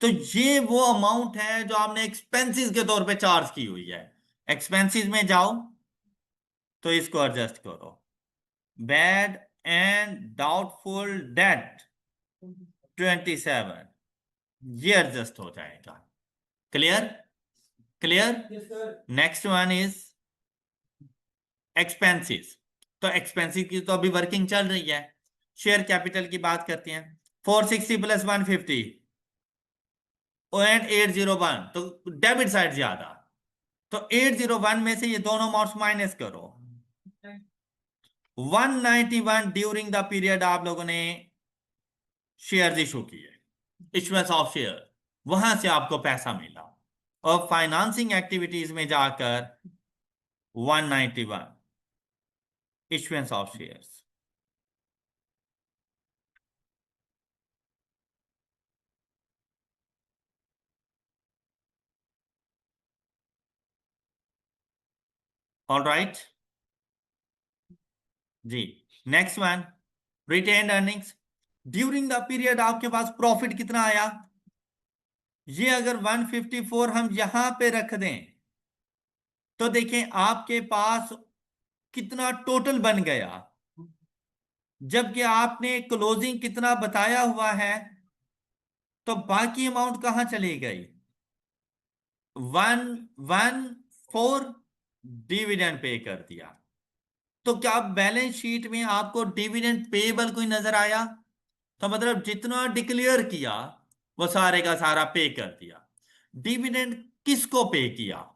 तो ये वो अमाउंट है जो आपने एक्सपेंसेस के तौर पे चार्ज की हुई है। एक्सपेंसेस में जाओ तो इसको एडजस्ट करो, बैड एंड डाउटफुल डेट 27, ये एडजस्ट हो जाएगा। Clear? Clear? Next one is expenses. तो एक्सपेंसेस की तो अभी वर्किंग चल रही है। शेयर कैपिटल की बात करते हैं। 460 प्लस 150 एंड 801, तो डेबिट साइड ज्यादा। तो 801 में से ये दोनों अमाउंट्स माइनस करो। 191 ड्यूरिंग द पीरियड आप लोगों ने शेयर इशू किए, इशुएंस ऑफ शेयर, वहां से आपको पैसा मिला। और फाइनेंसिंग एक्टिविटीज में जाकर 191 issuance of shares. All right जी। Next one, retained earnings. During the period आपके पास प्रॉफिट कितना आया, ये अगर 154 हम यहां पे रख दें तो देखें आपके पास कितना टोटल बन गया, जबकि आपने क्लोजिंग कितना बताया हुआ है, तो बाकी अमाउंट कहां चली गई, 114 डिविडेंड पे कर दिया। तो क्या बैलेंस शीट में आपको डिविडेंड पेएबल कोई नजर आया, तो मतलब जितना डिक्लेयर किया वो सारे का सारा पे कर दिया। डिविडेंड किसको पे किया,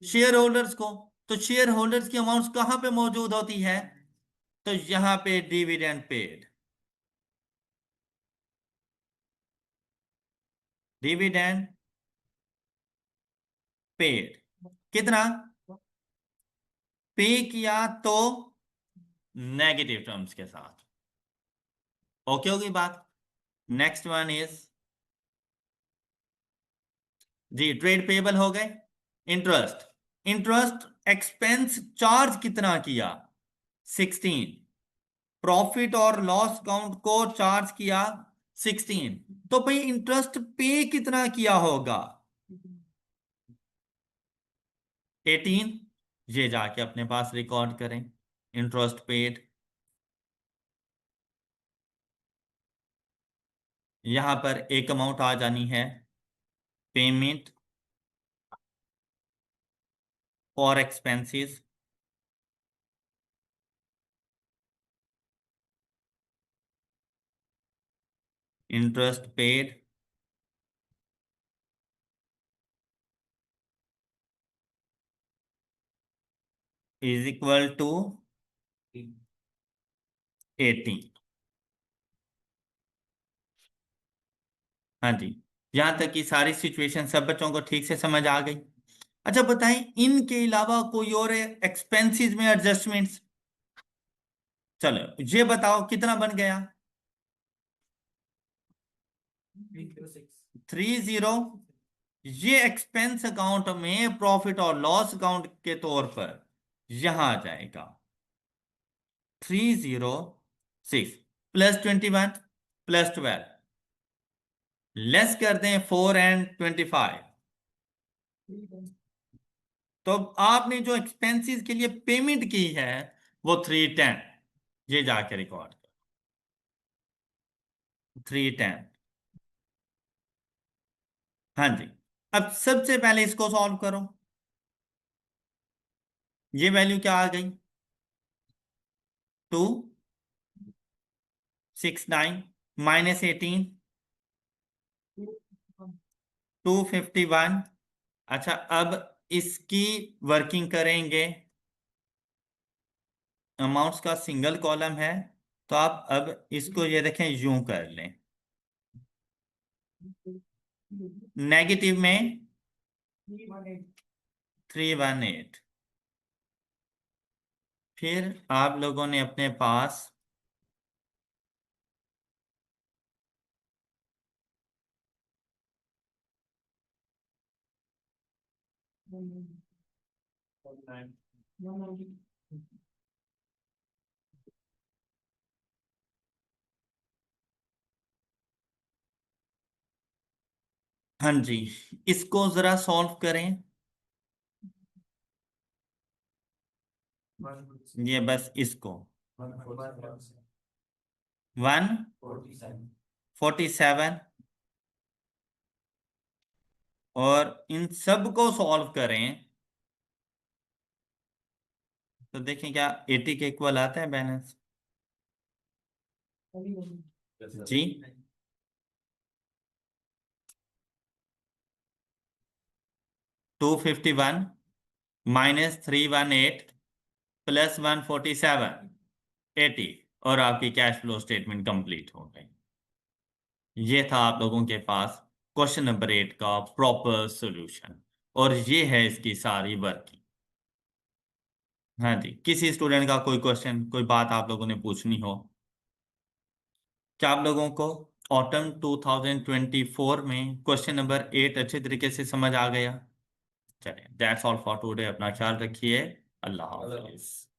शेयर होल्डर्स को। तो शेयर होल्डर्स की अमाउंट्स कहां पे मौजूद होती है, तो यहां पे डिविडेंड पेड, डिविडेंड पेड कितना पे किया, तो नेगेटिव टर्म्स के साथ। ओके होगी बात। नेक्स्ट वन इज जी ट्रेड पेबल हो गए। इंटरेस्ट, इंटरेस्ट एक्सपेंस चार्ज कितना किया, 16। प्रॉफिट और लॉस काउंट को चार्ज किया 16, तो भाई इंटरेस्ट पे कितना किया होगा, 18। ये जाके अपने पास रिकॉर्ड करें, इंटरेस्ट पेड। यहां पर एक अमाउंट आ जानी है, payment for expenses, interest paid is equal to 18। हाँ जी, यहां तक की सारी सिचुएशन सब बच्चों को ठीक से समझ आ गई। अच्छा बताएं, इनके अलावा कोई और एक्सपेंसेस में एडजस्टमेंट्स, चलो ये बताओ कितना बन गया, 30। ये एक्सपेंस अकाउंट में प्रॉफिट और लॉस अकाउंट के तौर पर यहां आ जाएगा 306 +21 +12, लेस कर दें 4 एंड 25। तो आपने जो एक्सपेंसेस के लिए पेमेंट की है वो 310, ये जाके रिकॉर्ड 310। हाँ जी, अब सबसे पहले इसको सॉल्व करो। ये वैल्यू क्या आ गई, 269 -18, 251। अच्छा अब इसकी वर्किंग करेंगे, अमाउंट्स का सिंगल कॉलम है, तो आप अब इसको ये देखें यूं कर लें, नेगेटिव में 318। फिर आप लोगों ने अपने पास हाँ जी, इसको जरा सॉल्व करें। ये बस इसको 147 और इन सब को सॉल्व करें तो देखें क्या 80 के इक्वल आता है बैलेंस, जी। 251 -318 +147, 80, और आपकी कैश फ्लो स्टेटमेंट कंप्लीट हो गई। ये था आप लोगों के पास क्वेश्चन नंबर 8 का प्रॉपर सॉल्यूशन, और ये है इसकी सारी वर्किंग। हाँ जी, किसी स्टूडेंट का कोई क्वेश्चन, कोई बात आप लोगों ने पूछनी हो, क्या आप लोगों को ऑटम 2024 में क्वेश्चन नंबर 8 अच्छे तरीके से समझ आ गया। चलिए दैट्स ऑल फॉर टुडे, अपना ख्याल रखिए, अल्लाह हाफिज।